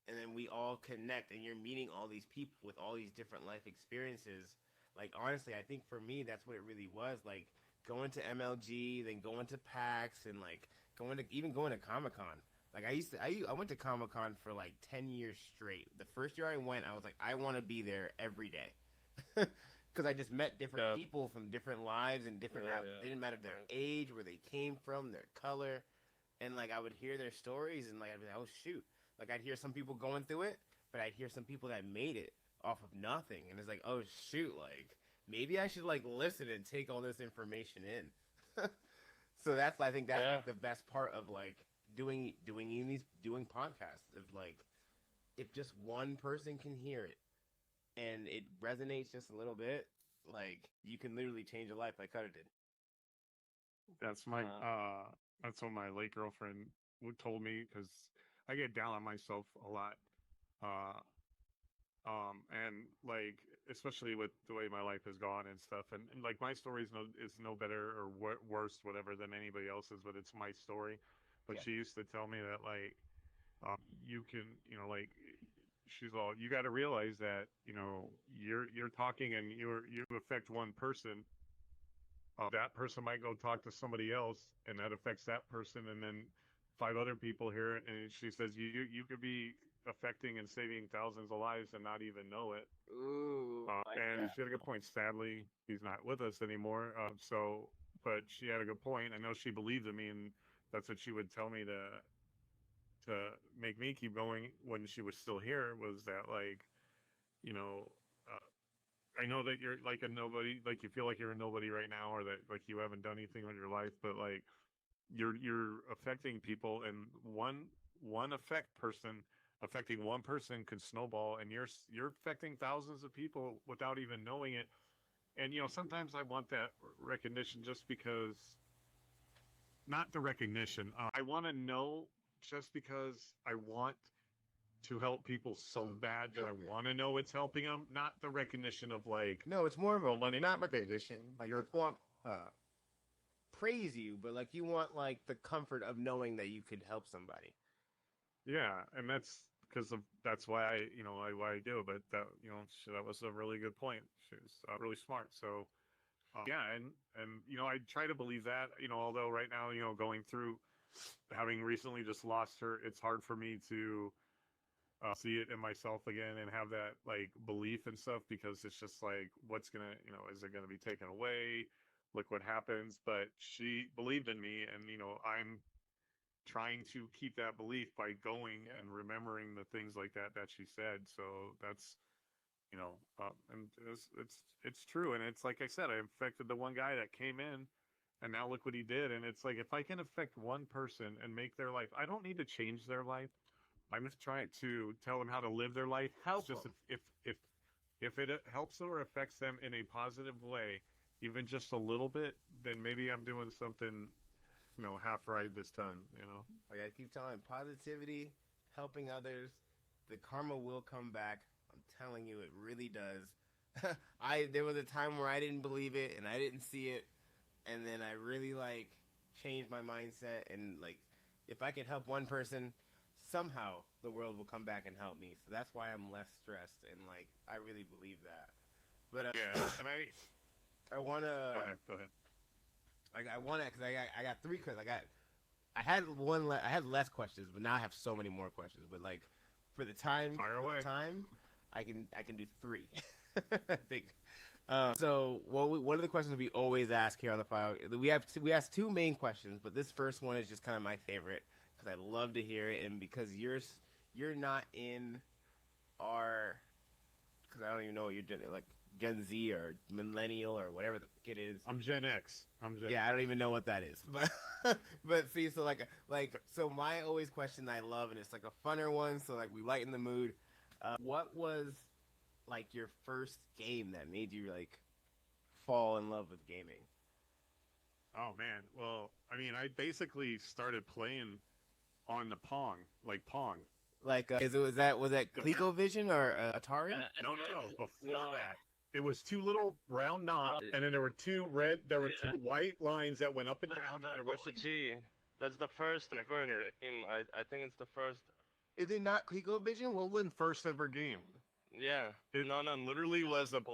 and then we all connect, and you're meeting all these people with all these different life experiences. Like honestly, I think for me that's what it really was. Like going to MLG, then going to PAX, and like going to Comic Con. Like I went to Comic Con for like 10 years straight. The first year I went, I was like, I want to be there every day, because I just met different Yeah. people from different lives and different. Yeah. They didn't matter their age, where they came from, their color, and like I would hear their stories, and like I'd be like, oh shoot, like I'd hear some people going through it, but I'd hear some people that made it off of nothing, and it's like, oh shoot, like maybe I should like listen and take all this information in. So I think that's Yeah. like the best part of like doing podcasts, of like if just one person can hear it and it resonates just a little bit, like you can literally change a life like Cutter did. That's that's what my late girlfriend told me, because I get down on myself a lot. Uh, and like especially with the way my life has gone and stuff, and like my story is no better or worse, whatever, than anybody else's, but it's my story. But Yeah. she used to tell me that like you can, like she's all, you got to realize that you're talking and you affect one person. That person might go talk to somebody else, and that affects that person, and then five other people here. And she says you could be affecting and saving thousands of lives and not even know it. Ooh. And she had a good point. Sadly, he's not with us anymore. But she had a good point. I know she believed in me, and that's what she would tell me to make me keep going when she was still here. Was that like, you know, I know that you're like a nobody, like you feel like you're a nobody right now, or that like you haven't done anything with your life, but like you're affecting people, and one affecting one person could snowball, and you're affecting thousands of people without even knowing it. And sometimes I want that recognition, just because, not the recognition. I want to know, just because I want to help people so bad that I want to know it's helping them, not the recognition of like, No, it's more of a money, not recognition. Like you want praise you, but like you want like the comfort of knowing that you could help somebody. yeah, and that's why why I do it. But that was a really good point. She was really smart. So yeah, and I try to believe that. Although right now, going through, having recently just lost her, it's hard for me to see it in myself again and have that like belief and stuff, because it's just like, what's gonna, is it gonna be taken away? Look what happens. But she believed in me, and I'm trying to keep that belief by going and remembering the things like that she said. So that's, and it's true. And it's like I said, I infected the one guy that came in, And now look what he did. And it's like, if I can affect one person and make their life, I don't need to change their life. I'm just trying to tell them how to live their life. Help It's just them. if it helps them or affects them in a positive way, even just a little bit, then maybe I'm doing something, half right this time. Like I keep telling, positivity, helping others, the karma will come back. I'm telling you, it really does. There was a time where I didn't believe it and I didn't see it, and then I really changed my mindset, and if I can help one person, somehow the world will come back and help me. So that's why I'm less stressed, and I really believe that. But Yeah, and I wanna. go ahead. I want to, because I got 3 questions. I had I had less questions, but now I have so many more questions. But for the time, Fire away. I can do 3. I think. So one of the questions we always ask here on the file, we ask 2 main questions, but this first one is just kind of my favorite because I love to hear it, and because you're not in our, because I don't even know what you're doing, Gen Z or millennial or whatever the kid is. I'm Gen X. Yeah, I don't even know what that is. But see, so so my always question I love, and it's a funner one, so we lighten the mood. What was your first game that made you fall in love with gaming? Oh man. Well, I mean, I basically started playing on the Pong, Pong. Was that ColecoVision or Atari? No. Before that, it was 2 little round knobs, and then there were 2 white lines that went up and down. What's the G? That's the first game. I think it's the first. Is it not ColecoVision? What was the first ever game? Yeah. No, literally was a 2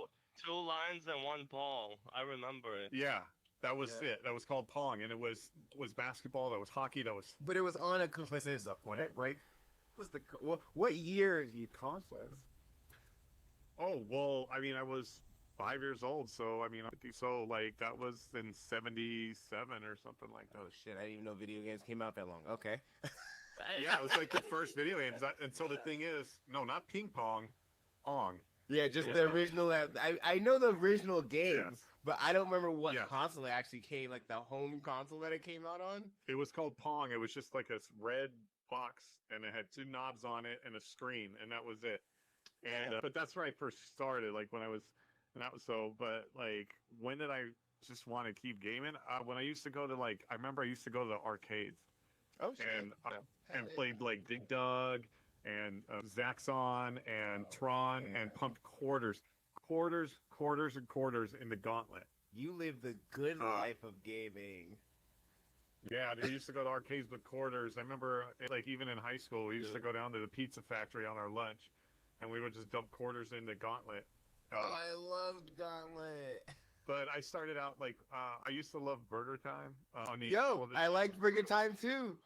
lines and 1 ball. I remember it. yeah. That was it. That was called Pong, and it was basketball. That was hockey. That was. But it was on a console, right? What year did you console? Oh well, I mean, I was 5 years old, so I mean, that was in '77 or something like that. Oh shit! I didn't even know video games came out that long. Okay. Yeah, it was the first video games. And so the thing is, no, not ping pong, Ong. Yeah, just the original. I know the original games, but I don't remember what console it actually came. The home console that it came out on. It was called Pong. It was just a red box, and it had 2 knobs on it and a screen, and that was it. And but that's where I first started. When I was, But when did I just want to keep gaming? When I used to go to I remember I used to go to the arcades. Oh shit. And played Dig Dug and Zaxxon and Tron and pumped quarters in the gauntlet. You live the good life of gaming. Yeah, they used to go to arcades with quarters. I remember, even in high school, we used to go down to the pizza factory on our lunch, and we would just dump quarters in the gauntlet. I loved Gauntlet. But I started out I used to love Burger Time. I liked Burger Time too.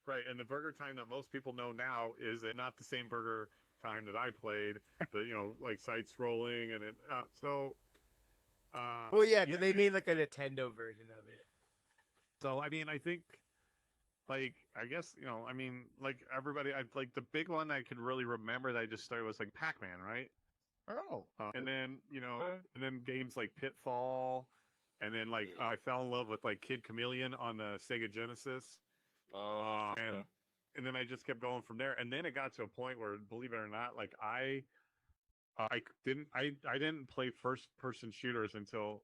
Right, and the Burger Time that most people know now is not the same Burger Time that I played. Side scrolling and it. Well, yeah, because they made a Nintendo version of it. So I mean, I think, I guess everybody, the big one I could really remember that I just started was Pac-Man, right? Oh. And then and then games like Pitfall, and then I fell in love with Kid Chameleon on the Sega Genesis. And then I just kept going from there, and then it got to a point where, believe it or not, I didn't play first person shooters until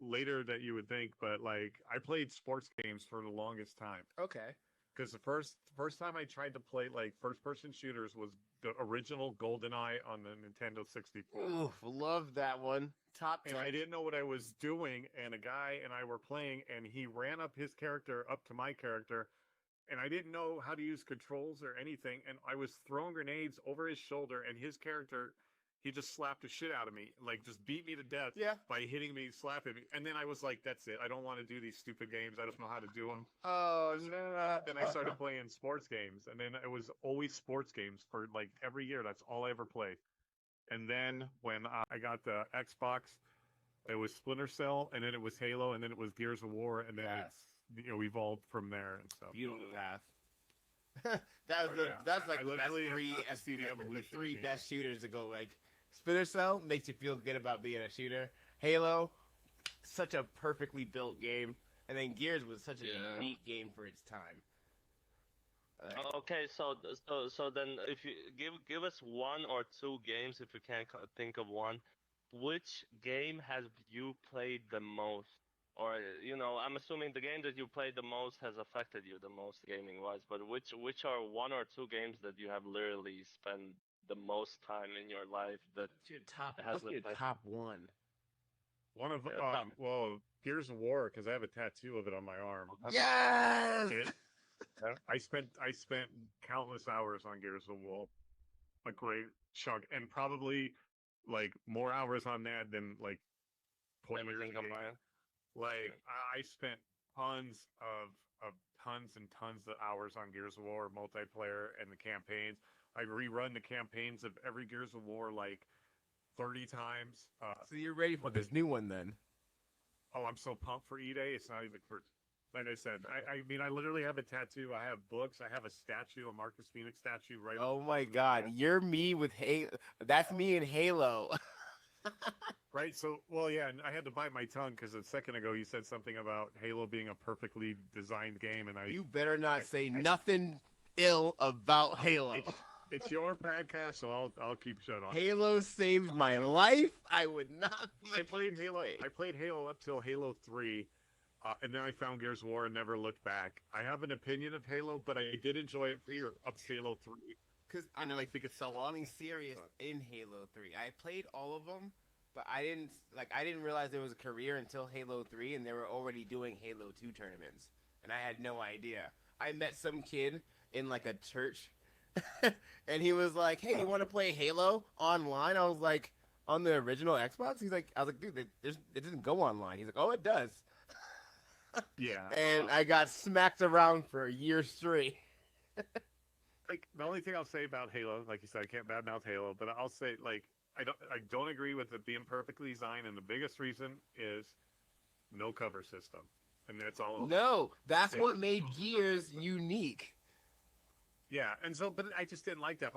later that you would think, but I played sports games for the longest time. Okay. Because the first time I tried to play first person shooters was the original GoldenEye on the Nintendo 64. Oof, love that one. Top 10. And I didn't know what I was doing, and a guy and I were playing, and he ran up his character up to my character, and I didn't know how to use controls or anything, and I was throwing grenades over his shoulder, and his character, he just slapped the shit out of me, just beat me to death by hitting me, slapping me. And then I was like, that's it. I don't want to do these stupid games. I don't know how to do them. Oh, no. Then I started playing sports games, and then it was always sports games for every year. That's all I ever played. And then when I got the Xbox, it was Splinter Cell, and then it was Halo, and then it was Gears of War, and then it evolved from there and stuff. Beautiful path. That's the best the 3 best shooters to go. Splinter Cell makes you feel good about being a shooter. Halo, such a perfectly built game, and then Gears was such a Yeah. unique game for its time. Okay, so then if you give us one or two games, if you can't think of one, which game has you played the most? Or I'm assuming the game that you played the most has affected you the most gaming wise, but which are one or two games that you have literally spent the most time in your life that What's your top one? One of Yeah, well, Gears of War, because I have a tattoo of it on my arm. Yes. I spent countless hours on Gears of War, a great chunk, and probably like more hours on that than like everything combined. Like I spent tons of tons and tons of hours on Gears of War multiplayer and the campaigns. I rerun the campaigns of every Gears of War like 30 times. So you're ready for this new one then? Oh, I'm so pumped for E-Day. It's not even for. Like I said, I mean, I literally have a tattoo. I have books. I have a statue, a Marcus Phoenix statue, right? Oh my God, you're me with Halo. That's me in Halo. Right. So, well, yeah, and I had to bite my tongue because a second ago you said something about Halo being a perfectly designed game, and You better not say nothing ill about Halo. It's your podcast, so I'll keep shut off. Halo saved my life. I would not. I played Halo up till Halo 3, and then I found Gears of War and never looked back. I have an opinion of Halo, but I did enjoy it up to Halo 3. Because I know, like, it's so long and serious in Halo 3. I played all of them, but I didn't realize there was a career until Halo 3, and they were already doing Halo 2 tournaments, and I had no idea. I met some kid in like a church, and he was like, "Hey, you want to play Halo online?" I was like, "On the original Xbox?" I was like, "Dude, it doesn't go online." He's like, "Oh, it does." Yeah. And I got smacked around for a year straight. Like the only thing I'll say about Halo, like you said, I can't badmouth Halo, but I'll say like I don't agree with it being perfectly designed, and the biggest reason is no cover system, and that's all. No, that's what made Gears unique. Yeah, and so, but I just didn't like that.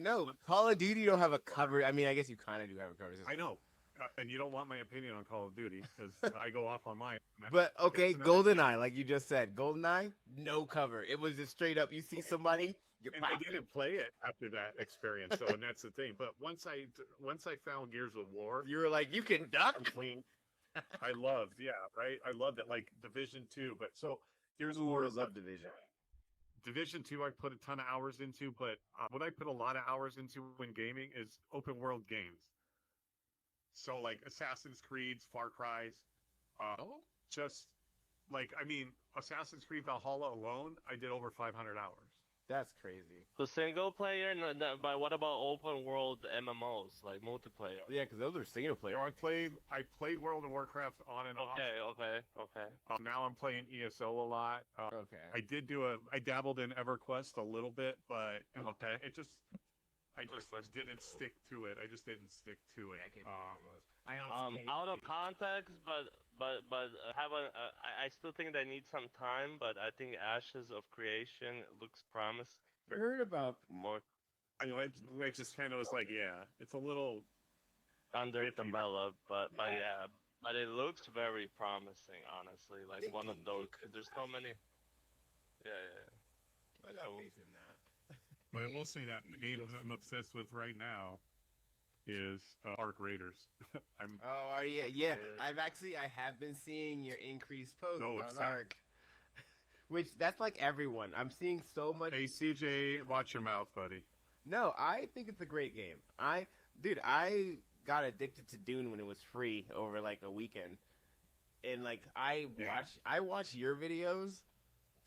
No, Call of Duty don't have a cover. I mean, I guess you kind of do have a cover system. I know, and you don't want my opinion on Call of Duty because I go off on mine. But okay, GoldenEye, like you just said, GoldenEye, no cover. It was just straight up. You see somebody, you and I didn't play it after that experience. So, and that's the thing. But once I found Gears of War, you were like, you can duck. Clean. I loved, right. I loved it, like Division 2. But so Gears of War is love Division. Division 2 I put a ton of hours into, but what I put a lot of hours into when gaming is open world games. So like Assassin's Creed's, Far Cry's, just like, I mean, Assassin's Creed Valhalla alone, I did over 500 hours. That's crazy. The single player, but what about open world MMOs like multiplayer? Yeah, because those are single player. I played World of Warcraft on and off. Okay. Now I'm playing ESO a lot. Okay. I dabbled in EverQuest a little bit, but I just didn't stick to it. Out of context, but I still think they need some time. But I think Ashes of Creation looks promising. I heard about More I know it just kind of was like, yeah, it's a little underdeveloped, but it looks very promising. Honestly, like one of those. There's so many. Yeah. I got faith in that. But I will say that the game I'm obsessed with right now is Arc Raiders. Are you? Yeah. I have been seeing your increased posts on Arc. Which, that's like everyone. I'm seeing so much. Hey, CJ, watch your mouth, buddy. No, I think it's a great game. I got addicted to Dune when it was free over like a weekend. And like, I watch your videos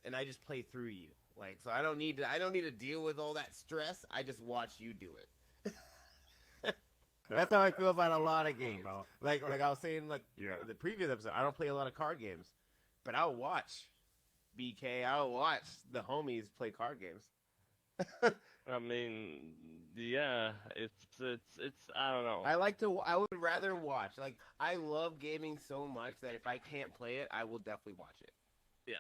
and I just play through you. Like, so I don't need to deal with all that stress. I just watch you do it. That's how I feel about a lot of games. Like I was saying, like the previous episode, I don't play a lot of card games, but I'll watch BK. I'll watch the homies play card games. I mean, yeah, it's I don't know. I would rather watch. Like, I love gaming so much that if I can't play it, I will definitely watch it. Yeah.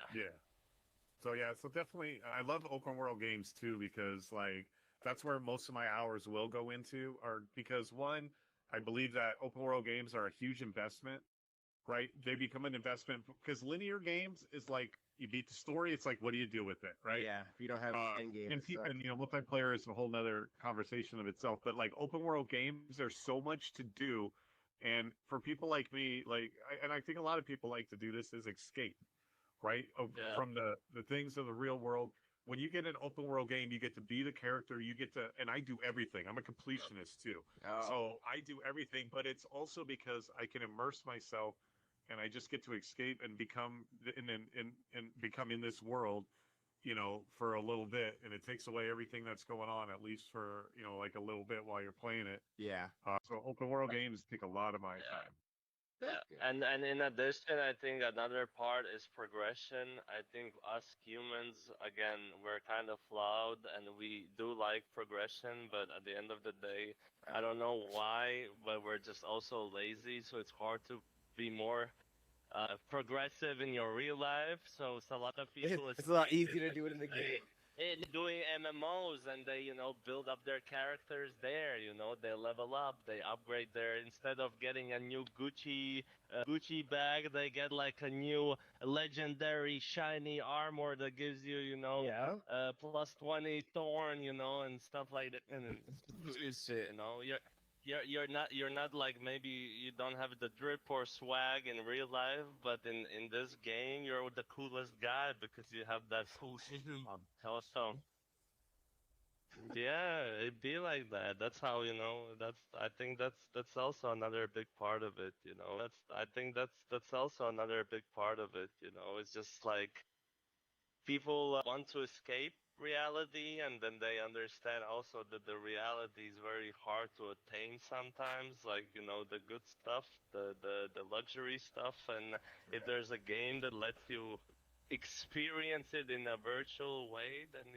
So definitely, I love open world games too, because like that's where most of my hours will go into, or because one, I believe that open world games are a huge investment, right? They become an investment because linear games is like you beat the story. It's like, what do you do with it, right? Yeah, if you don't have end game. And multiplayer is a whole nother conversation of itself. But like open world games, there's so much to do, and for people like me, and I think a lot of people like to do this is escape, right? From the things of the real world. When you get an open world game, you get to be the character. You get to, and I do everything. I'm a completionist too, so I do everything. But it's also because I can immerse myself, and I just get to escape and become and become in this world, for a little bit, and it takes away everything that's going on, at least for like a little bit while you're playing it. Yeah. So open world games take a lot of my time. Yeah, and in addition, I think another part is progression. I think us humans, again, we're kind of flawed, and we do like progression, but at the end of the day, I don't know why, but we're just also lazy, so it's hard to be more progressive in your real life. So it's a lot of people. It's a lot easier to do it in the game. Doing MMOs, and they build up their characters there. They level up, they upgrade their, instead of getting a new Gucci bag, they get like a new legendary shiny armor that gives you Yeah. plus 20 thorn, and stuff like that. And It's shit. you're not like, maybe you don't have the drip or swag in real life, but in this game you're the coolest guy because you have that potion. Also, yeah, it be like that. That's how I think that's also another big part of it. I think that's also another big part of it. It's just like people want to escape reality, and then they understand also that the reality is very hard to attain sometimes, like the good stuff, the luxury stuff. And if there's a game that lets you experience it in a virtual way, then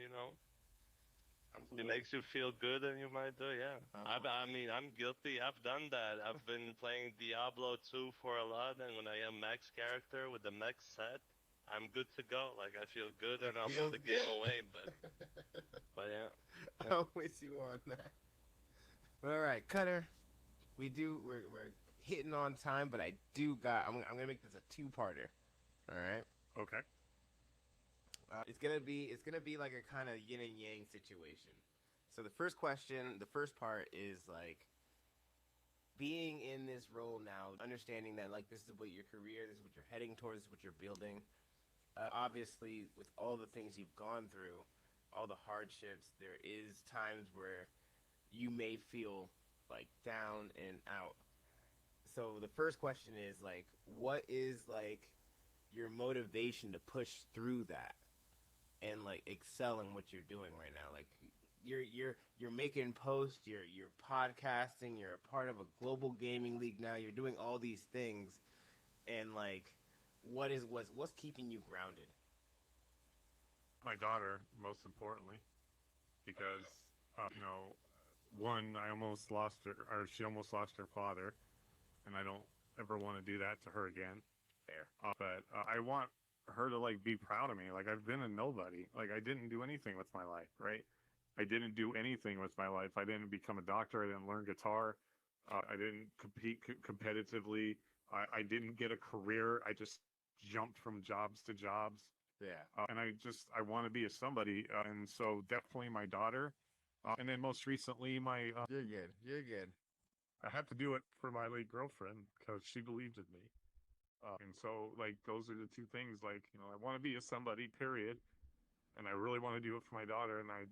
it makes you feel good, and you might do. Yeah, I mean, I'm guilty. I've done that. I've been playing Diablo 2 for a lot, and when I am max character with the max set, I'm good to go. Like, I feel good, and I'll put the game away. But yeah. I'm with you on that. All right, Cutter. We're hitting on time, but I'm gonna make this a two-parter. All right. Okay. It's gonna be like a kind of yin and yang situation. So the first part is like being in this role now, understanding that like this is what your career, this is what you're heading towards, this is what you're building. Obviously, with all the things you've gone through, all the hardships, there is times where you may feel like down and out. So the first question is like, what is like your motivation to push through that and like excel in what you're doing right now? Like you're making posts, you're podcasting, you're a part of a global gaming league now, you're doing all these things, and like what's keeping you grounded? My daughter, most importantly, because one, I almost lost her, or she almost lost her father, and I don't ever want to do that to her again. Fair. But I want her to like be proud of me. Like, I've been a nobody. Like, I didn't do anything with my life, right? I didn't do anything with my life. I didn't become a doctor. I didn't learn guitar. I didn't compete competitively. I didn't get a career. I just jumped from jobs to jobs. Yeah. And I want to be a somebody. And so definitely my daughter. And then most recently, You're good. I had to do it for my late girlfriend because she believed in me. And so, like, those are the two things. Like, I want to be a somebody, period. And I really want to do it for my daughter. And I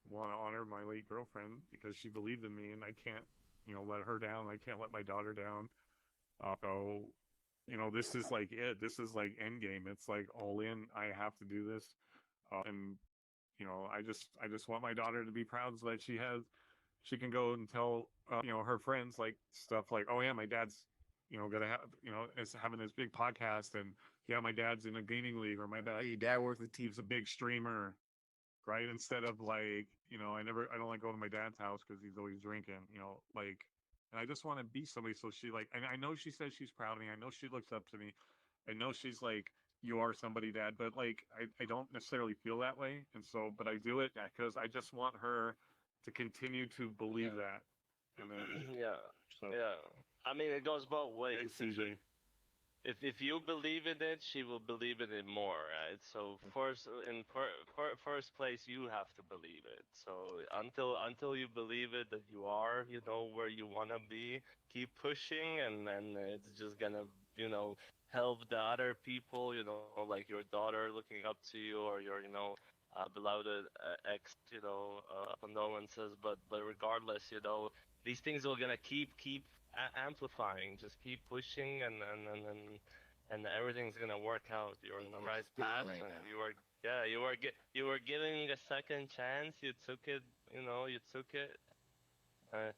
want to honor my late girlfriend because she believed in me. And I can't, let her down. I can't let my daughter down. So, this is like it. This is like endgame. It's like all in. I have to do this. And I just want my daughter to be proud so that she can go and tell, her friends like stuff like, oh yeah, my dad's, gonna have, is having this big podcast, and yeah, my dad's in a gaming league, or my dad works with team's a big streamer, right? Instead of like, I don't like going to my dad's house because he's always drinking, like, and I just want to be somebody. So she like, and I know she says she's proud of me. I know she looks up to me. I know she's like, you are somebody, Dad, but like, I don't necessarily feel that way. And so, but I do it because I just want her to continue to believe that. And then, yeah. so. Yeah. I mean, it goes both ways. Hey, CJ. if you believe in it, she will believe in it more, right? So first, first place, you have to believe it. So until you believe it that you are, where you wanna be, keep pushing, and then it's just gonna, help the other people, like your daughter looking up to you, or your, beloved ex, condolences. But regardless, these things are gonna keep amplifying. Just keep pushing, and everything's gonna work out. You're on the right path. Right And now. you were giving a second chance. You took it. You took it. Uh,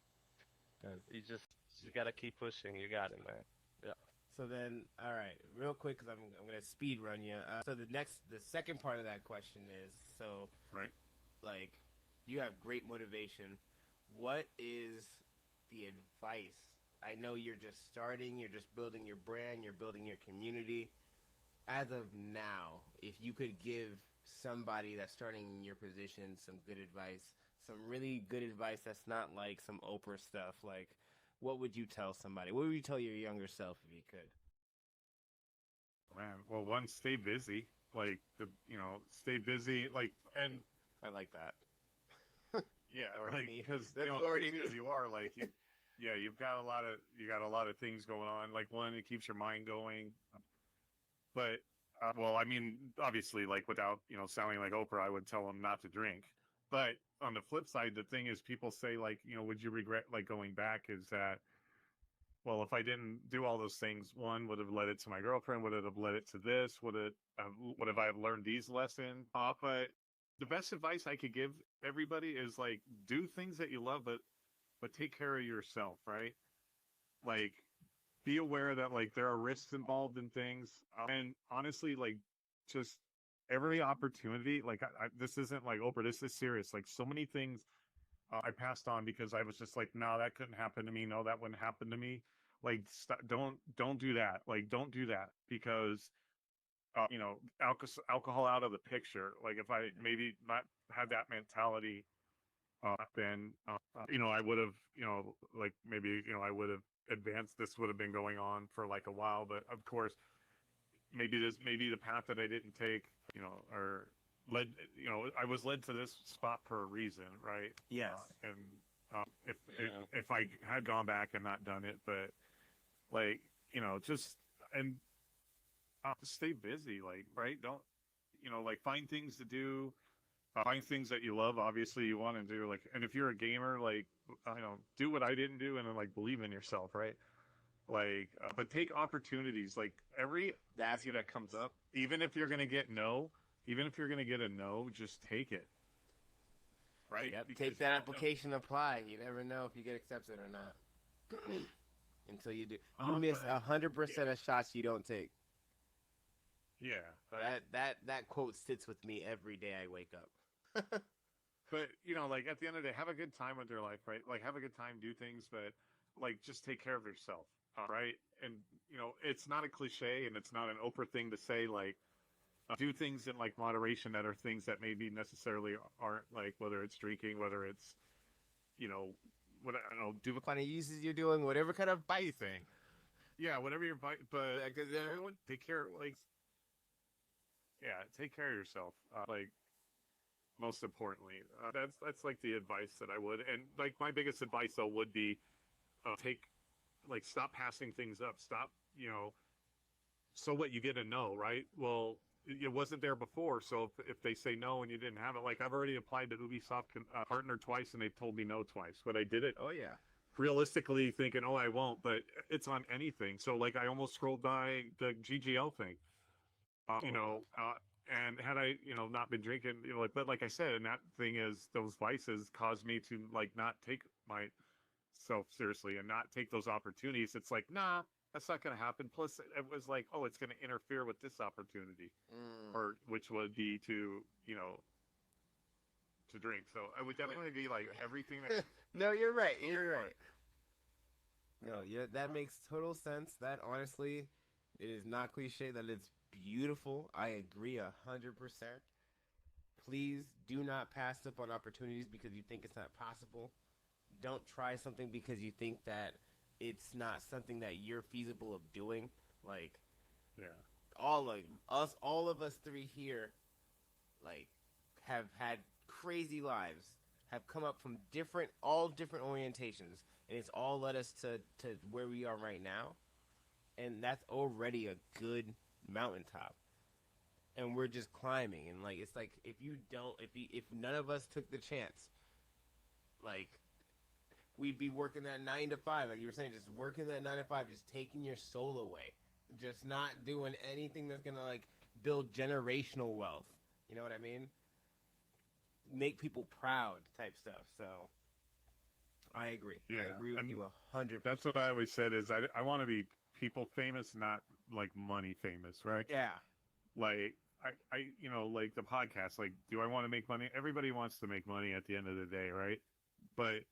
you gotta keep pushing. You got it, man. Yeah. So then, all right, real quick, because I'm gonna speed run you. So the second part of that question is, so Right. like, you have great motivation. What is the advice? I know you're just starting, you're just building your brand, you're building your community. As of now, if you could give somebody that's starting in your position some good advice, some really good advice that's not like some Oprah stuff, like, what would you tell somebody? What would you tell your younger self if you could? Man, well, one, stay busy. Like stay busy. Like, and I like that. yeah, Already like me. because That's already me. as you are like, yeah, you've got a lot of things going on. Like, one, it keeps your mind going. But well, I mean, obviously, like, without sounding like Oprah, I would tell them not to drink. But on the flip side, the thing is, people say, like, would you regret like going back? Is that, well, if I didn't do all those things, one, would have led it to my girlfriend, would it have led it to this, would have I have learned these lessons? But the best advice I could give everybody is, like, do things that you love, but take care of yourself, right? Like, be aware that, like, there are risks involved in things, and honestly, like, just every opportunity, like, this isn't like Oprah, this is serious. Like, so many things I passed on because I was just like, no, that couldn't happen to me. No, that wouldn't happen to me. Like, don't do that. Like, don't do that, because alcohol out of the picture. Like, if I maybe not had that mentality, then I would have, like, maybe I would have advanced. This would have been going on for like a while. But of course, maybe the path that I didn't take, or led, I was led to this spot for a reason, right? Yes. And if I had gone back and not done it, but, like, just, and stay busy, like, right? Don't, like, find things to do, find things that you love. Obviously, you want to do, like, and if you're a gamer, like, do what I didn't do, and then, like, believe in yourself, right? Like, but take opportunities. Like, every ask that comes up, even if you're gonna get a no, just take it. Right? Yep. Because Take that application, apply. You never know if you get accepted or not until you do. You miss 100% of shots you don't take. Yeah. That quote sits with me every day I wake up. But, like, at the end of the day, have a good time with your life, right? Like, have a good time, do things, but, like, just take care of yourself, right? And, it's not a cliche, and it's not an Oprah thing to say, like, do things in, like, moderation that are things that maybe necessarily aren't, like, whether it's drinking, whether it's, what I don't know, do What kind of uses you're doing, whatever kind of bite thing. yeah, whatever you're, but everyone take care, like, yeah, take care of yourself, like, most importantly. That's like the advice that I would, and, like, my biggest advice though would be, stop passing things up. Stop, so what, you get a no, right? Well, it wasn't there before, so if they say no and you didn't have it, like, I've already applied to Ubisoft partner twice, and they've told me no twice, but I did it. Oh yeah. Realistically thinking, oh, I won't, but it's on anything. So, like, I almost scrolled by the GGL thing, and had I, not been drinking, but like I said, and that thing is, those vices caused me to, like, not take myself seriously and not take those opportunities. It's like, nah, that's not going to happen. Plus, it was like, oh, it's going to interfere with this opportunity, or which would be to, to drink. So I would definitely be like, everything that. No, you're right. You're right. No, yeah, that makes total sense. That, honestly, it is not cliche. That it's beautiful. I agree 100%. Please do not pass up on opportunities because you think it's not possible. Don't try something because you think that it's not something that you're feasible of doing. Like, Yeah. All of us, all of us three here, like, have had crazy lives, have come up from all different orientations, and it's all led us to where we are right now, and that's already a good mountaintop, and we're just climbing, and like it's like if none of us took the chance, like we'd be working that 9 to 5, like you were saying, just working that 9 to 5, just taking your soul away, just not doing anything that's gonna like build generational wealth. You know what I mean? Make people proud type stuff. So I agree. Yeah, I agree with and you 100%. That's what I always said is I want to be people famous, not like money famous, right? Yeah. Like I like the podcast, like, do I want to make money? Everybody wants to make money at the end of the day, right? But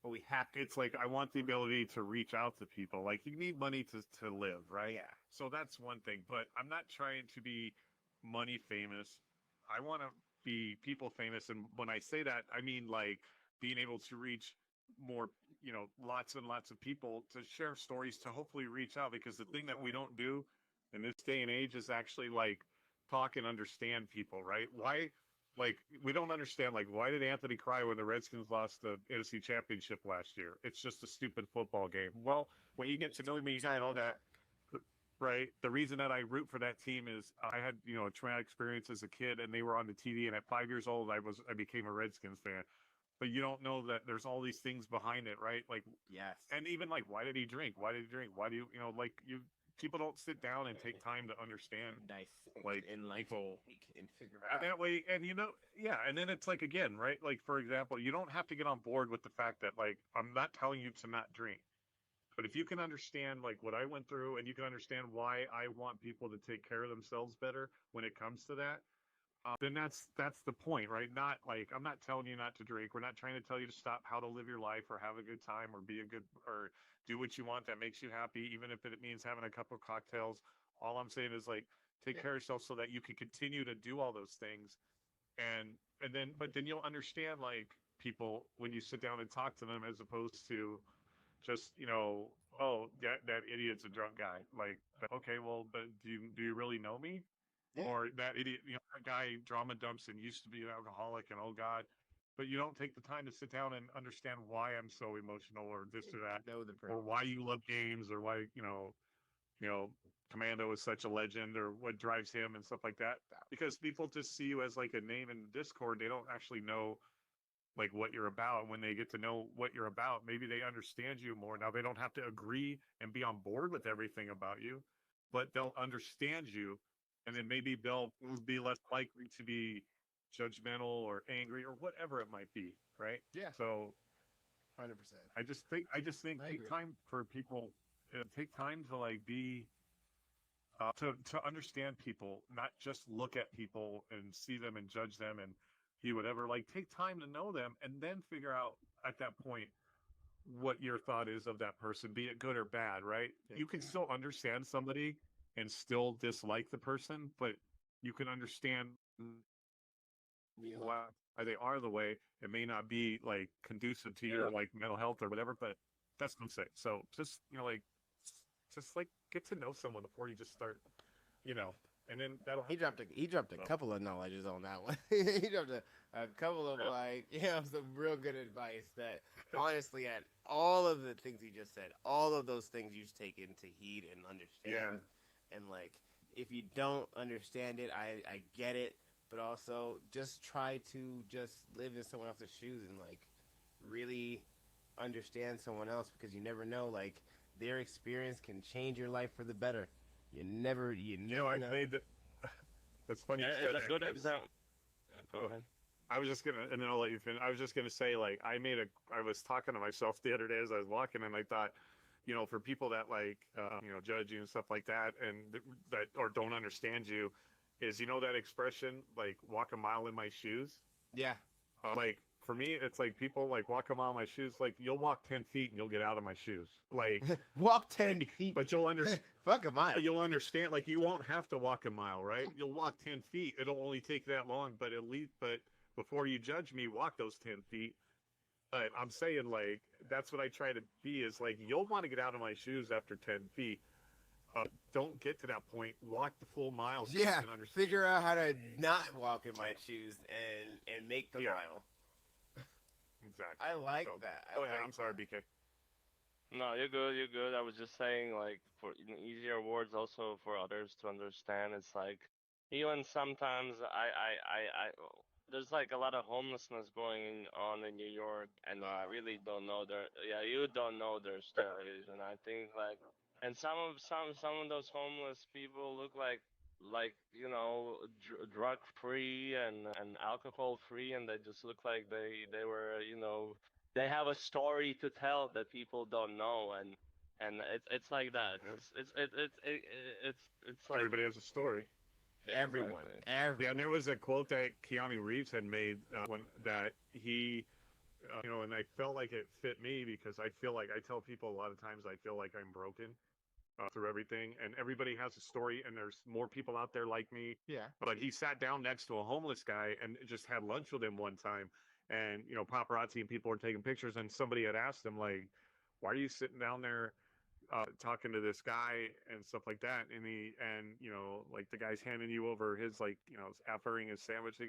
we have to. it's like I want the ability to reach out to people. Like you need money to live, right? Yeah. So that's one thing. But I'm not trying to be money famous. I want to be people famous, and when I say that, I mean like being able to reach more, lots and lots of people to share stories to hopefully reach out. Because the thing that we don't do in this day and age is actually like talk and understand people, right? Why? Like we don't understand, like, why did Anthony cry when the Redskins lost the NFC Championship last year? It's just a stupid football game. Well, when you get to know me, you kind of know that, right? The reason that I root for that team is I had, a traumatic experience as a kid, and they were on the TV, and at 5 years old, I became a Redskins fan. But you don't know that there's all these things behind it, right? Like, Yes. and even like, why did he drink? Why did he drink? Why do people don't sit down and take time to understand, Nice. like, and people and figure it out. that way. And yeah, and then it's like, again, right? Like, for example, you don't have to get on board with the fact that, like, I'm not telling you to not drink, but if you can understand like what I went through, and you can understand why I want people to take care of themselves better when it comes to that, then that's the point, right? Not like, I'm not telling you not to drink. We're not trying to tell you to stop how to live your life or have a good time or or do what you want that makes you happy, even if it means having a couple of cocktails. All I'm saying is, like, take care of yourself so that you can continue to do all those things. But then you'll understand, like, people when you sit down and talk to them, as opposed to just, oh, that idiot's a drunk guy. Like, okay, well, but do you really know me? Yeah. Or that idiot, that guy drama dumps and used to be an alcoholic, and oh God, but you don't take the time to sit down and understand why I'm so emotional, or this or that, Know the or person. why you love games, or why, Commando is such a legend, or what drives him and stuff like that. Because people just see you as like a name in Discord. They don't actually know like what you're about. When they get to know what you're about, maybe they understand you more. Now, they don't have to agree and be on board with everything about you, but they'll understand you, and then maybe they'll be less likely to be judgmental or angry or whatever it might be, right? Yeah. So 100%. I just think I take agree. time for people, take time to like be to understand people, not just look at people and see them and judge them and be whatever. Like, take time to know them, and then figure out at that point what your thought is of that person, be it good or bad, right? Yeah. You can still understand somebody and still dislike the person, but you can understand why they are the way. It may not be like conducive to your like mental health or whatever, but that's what I'm saying. So just, like get to know someone before you just start, and then that'll. He dropped a couple of knowledges on that one. He dropped a couple of some real good advice that honestly, at all of the things he just said, all of those things you should take into heed and understand. And like, if you don't understand it, I get it, but also just try to just live in someone else's shoes and like really understand someone else, because you never know, like, their experience can change your life for the better. You never know. I made the. That's funny. That's a good example. Go ahead. I was just gonna, and then I'll let you finish. I was just gonna say, like, I was talking to myself the other day as I was walking, and I thought, for people that like, judge you and stuff like that, and that or don't understand you, is that expression, like, walk a mile in my shoes. Yeah. Like, for me, it's like people like walk a mile in my shoes. Like, you'll walk 10 feet and you'll get out of my shoes. Like, walk 10 feet, but you'll understand. Fuck a mile. You'll understand. Like, you won't have to walk a mile, right? You'll walk 10 feet. It'll only take that long, but before you judge me, walk those 10 feet. But I'm saying, like, that's what I try to be, is like, you'll want to get out of my shoes after 10 feet. don't get to that point. Walk the full mile. So Yeah, you can understand. figure out how to not walk in my shoes and make the Yeah. mile. Exactly. I like So, that. oh yeah, I'm sorry, BK. No, you're good. You're good. I was just saying, like, for easier words, also for others to understand. It's like even sometimes there's like a lot of homelessness going on in New York, and I really don't know their. Yeah, you don't know their stories, and I think like, and some of those homeless people look like drug free and alcohol free, and they just look like they were they have a story to tell that people don't know, and it's like that. It's like Everybody has a story. Everyone, exactly. Yeah, and there was a quote that Keanu Reeves had made when that he, and I felt like it fit me because I feel like I tell people a lot of times I feel like I'm broken through everything, and everybody has a story, and there's more people out there like me. Yeah. But he sat down next to a homeless guy and just had lunch with him one time, and paparazzi and people were taking pictures, and somebody had asked him like, "Why are you sitting down there?" Talking to this guy and stuff like that, and like the guy's handing you over his offering his sandwich. He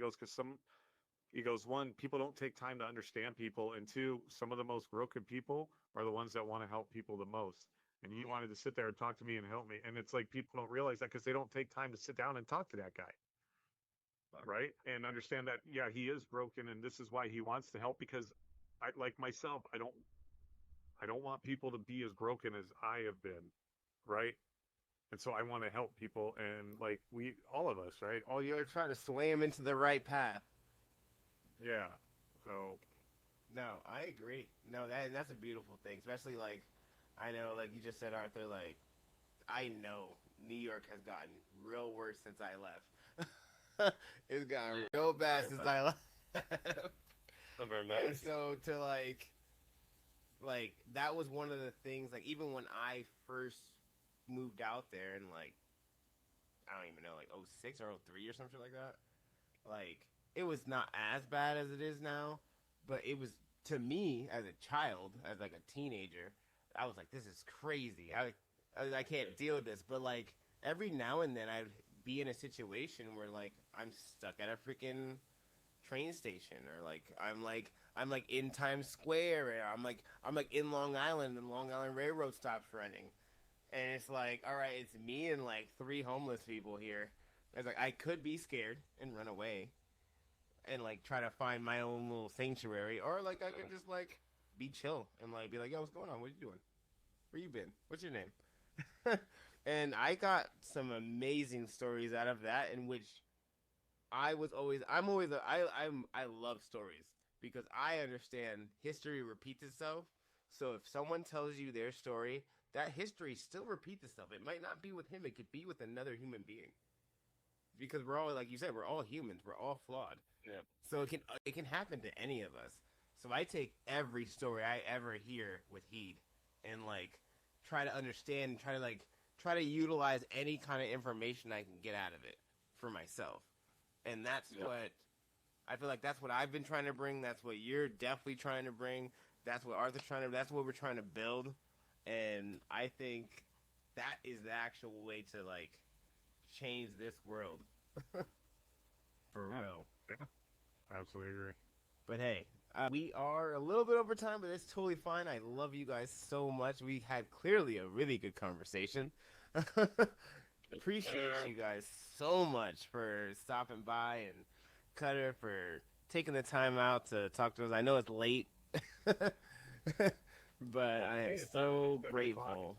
goes, one, people don't take time to understand people, and two, some of the most broken people are the ones that want to help people the most. And he wanted to sit there and talk to me and help me, and it's like people don't realize that because they don't take time to sit down and talk to that guy, right? And understand that he is broken, and this is why he wants to help, because I, like myself, I don't want people to be as broken as I have been, right? And so I want to help people, and like all of us, right? Oh, you're trying to sway him into the right path. Yeah. So. No, I agree. No, that's a beautiful thing, especially like, I know, like you just said, Arthur, like, I know New York has gotten real worse since I left. It's gotten real bad since I left. And so to like that was one of the things, like, even when I first moved out there in like, I don't even know, like 06 or 03 or something like that, like, it was not as bad as it is now, but it was, to me as a child, as like a teenager, I was like, this is crazy. I can't deal with this. But like every now and then I'd be in a situation where like I'm stuck at a freaking train station, or like I'm in Times Square, or I'm like in Long Island, and Long Island Railroad stops running, and it's like, all right, it's me and like 3 homeless people here. It's like I could be scared and run away and like try to find my own little sanctuary, or like I could just like be chill and like be like, yo, what's going on? What you doing? Where you been? What's your name? And I got some amazing stories out of that, in which I love stories, because I understand history repeats itself. So if someone tells you their story, that history still repeats itself. It might not be with him, it could be with another human being. Because we're all, like you said, we're all humans. We're all flawed. Yeah. So it can happen to any of us. So I take every story I ever hear with heed, and like try to understand, and try to utilize any kind of information I can get out of it for myself. And that's what I feel like, that's what I've been trying to bring. That's what you're definitely trying to bring. That's what Arthur's that's what we're trying to build. And I think that is the actual way to like change this world. For real. Yeah. Absolutely agree. But hey, we are a little bit over time, but it's totally fine. I love you guys so much. We had clearly a really good conversation. Appreciate you guys so much for stopping by, and Cutter for taking the time out to talk to us. I know it's late, but I am so grateful.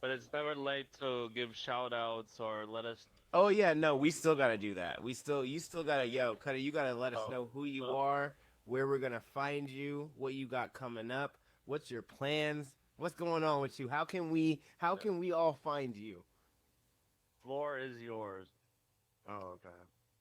But it's never late to give shout outs or let us. Oh yeah, no, we still gotta do that. You still gotta, Cutter, you gotta let us know who you are, where we're gonna find you, what you got coming up, what's your plans, what's going on with you, how can we all find you? Floor is yours. Oh, okay.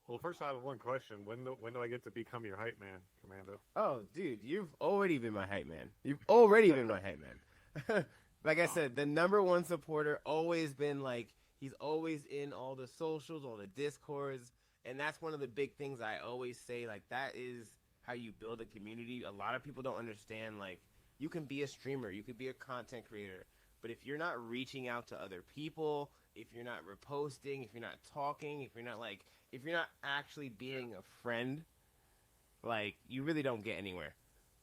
Well, first I have one question. When do I get to become your hype man, Commando? Oh, dude, you've already been my hype man. You've already been my hype man. Like I said, the #1 supporter, always been like, he's always in all the socials, all the discords, and that's one of the big things I always say, like, that is how you build a community. A lot of people don't understand, like, you can be a streamer, you could be a content creator, But if you're not reaching out to other people, if you're not reposting, if you're not talking, if you're not actually being a friend, like, you really don't get anywhere.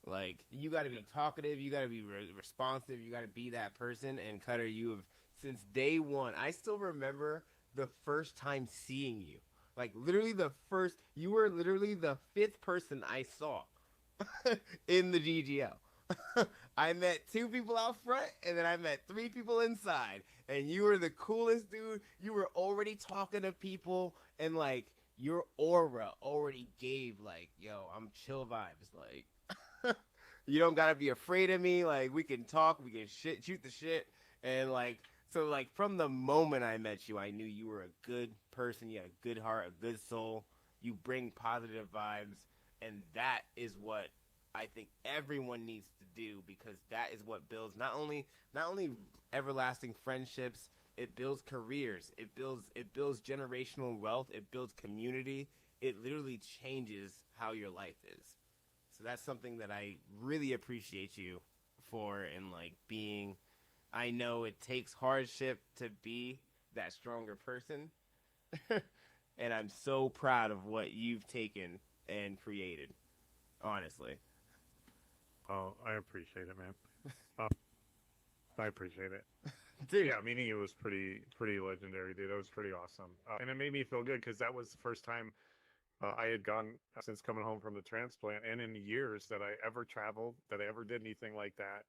Like, you got to be talkative, you got to be responsive, you got to be that person. And Cutter, you have, since day one, I still remember the first time seeing you. Like, literally you were literally the 5th person I saw in the GGL. I met 2 people out front, and then I met 3 people inside. And you were the coolest dude. You were already talking to people, and, like, your aura already gave, like, yo, I'm chill vibes. Like, you don't gotta be afraid of me. Like, we can talk, we can shoot the shit. And, like, so, like, from the moment I met you, I knew you were a good person. You had a good heart, a good soul. You bring positive vibes. And that is what I think everyone needs to do, because that is what builds not only everlasting friendships, it builds careers, it builds generational wealth, it builds community. It literally changes how your life is. So that's something that I really appreciate you for, and like being, I know it takes hardship to be that stronger person. And I'm so proud of what you've taken and created, honestly. Oh, I appreciate it, man. I appreciate it. Dude. Yeah, meeting you was pretty legendary, dude. That was pretty awesome. And it made me feel good because that was the first time I had gone since coming home from the transplant, and in years that I ever traveled, that I ever did anything like that.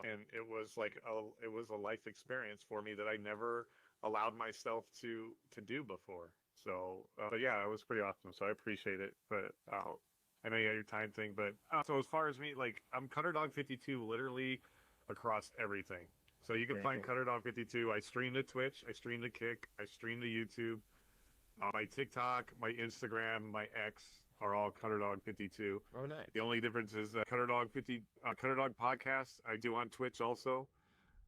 And it was like it was a life experience for me that I never allowed myself to do before. So, but yeah, it was pretty awesome. So I appreciate it. But I know you got your time thing, but so as far as me, like, I'm Cutter Dawg 52 literally across everything. So you can find Cutter Dawg 52. I stream to Twitch, I stream to Kick, I stream to YouTube. My TikTok, my Instagram, my X are all Cutter Dawg 52. Oh, nice. The only difference is Cutter Dawg podcast I do on Twitch also.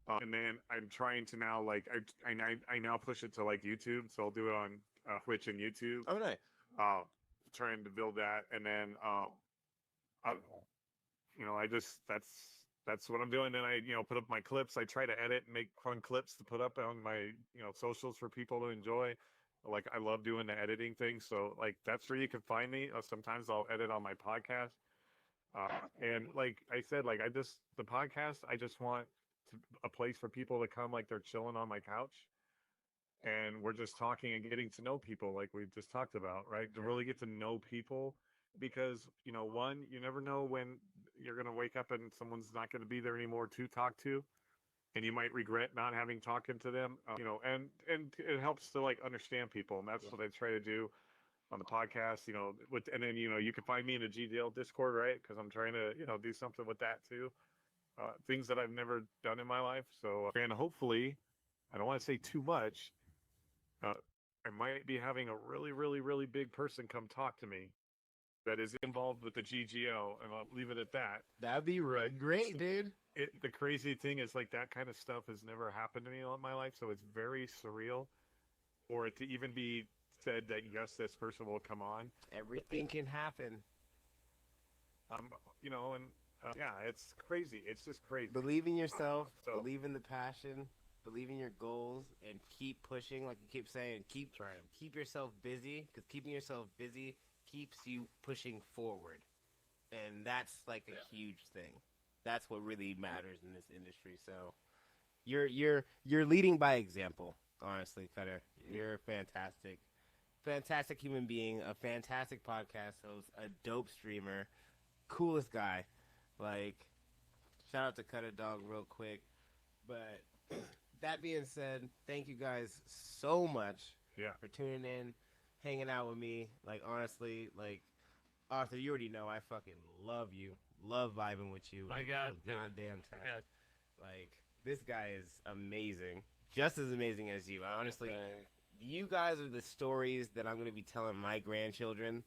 And then I'm trying to now, like, I now push it to like YouTube, so I'll do it on Twitch and YouTube. Oh, nice. Trying to build that, and then I just that's what I'm doing. Then I put up my clips. I try to edit and make fun clips to put up on my socials for people to enjoy. Like, I love doing the editing thing, so like that's where you can find me. Sometimes I'll edit on my podcast, and like I said, like the podcast, I just want a place for people to come, like they're chilling on my couch, and we're just talking and getting to know people, like we just talked about, right? To really get to know people, because one, you never know when you're gonna wake up and someone's not gonna be there anymore to talk to, and you might regret not having talking to them. And it helps to like understand people, and that's what I try to do on the podcast. And then you can find me in the GDL Discord, right? Because I'm trying to do something with that too. Things that I've never done in my life. So and hopefully, I don't want to say too much. I might be having a really, really, really big person come talk to me that is involved with the GGO, and I'll leave it at that. That'd be great, dude. The crazy thing is, like, that kind of stuff has never happened to me in my life, so it's very surreal for it to even be said that, yes, this person will come on. Everything can happen. Yeah, it's crazy. It's just crazy. Believe in yourself, believe in the passion, believe in your goals, and keep pushing. Like you keep saying, keep trying. Keep yourself busy, because keeping yourself busy keeps you pushing forward. And that's like a huge thing. That's what really matters in this industry. So you're leading by example, honestly, Cutter. You're a fantastic human being, a fantastic podcast host, a dope streamer, coolest guy. Like, shout out to Cutter Dawg real quick. But that being said, thank you guys so much for tuning in, hanging out with me. Like, honestly, like, Arthur, you already know I fucking love you. Love vibing with you. My God. Goddamn time. Like, this guy is amazing. Just as amazing as you. Honestly, you guys are the stories that I'm going to be telling my grandchildren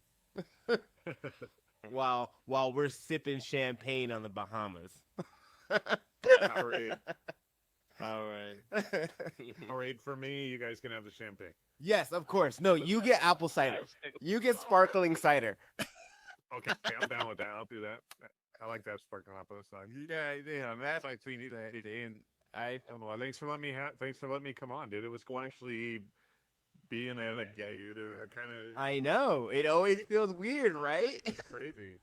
while we're sipping champagne on the Bahamas. All right. All right, for me, you guys can have the champagne. Yes, of course. No, you get apple cider. You get sparkling cider. Okay, I'm down with that. I'll do that. I like that sparkling apple cider. Yeah, that's like seen it every day, and Well, thanks for letting me come on, dude. It was cool actually being at a gay, dude. I know. It always feels weird, right? Crazy.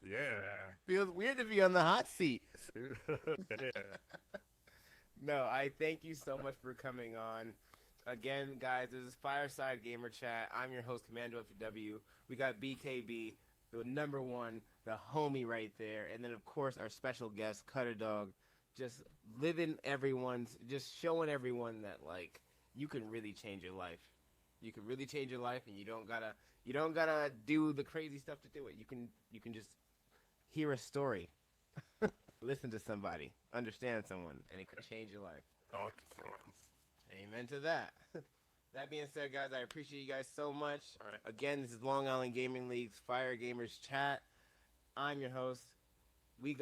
Yeah. Feels weird to be on the hot seat. Yeah. No, I thank you so much for coming on. Again, guys, this is Fireside Gamer Chat. I'm your host, Commando FW. We got BKB, the number one, the homie right there. And then, of course, our special guest, Cutter Dawg. Just just showing everyone that, like, you can really change your life. You can really change your life, and you don't gotta do the crazy stuff to do it. You can just hear a story, listen to somebody, understand someone, and it could change your life. Oh, Amen to that. That being said, guys, I appreciate you guys so much. all right. Again, this is Long Island Gaming League's Fire Gamers Chat. I'm your host. We're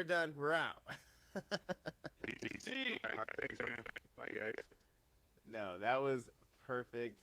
done. We're out. Thanks, man. Bye, guys. No, that was perfect.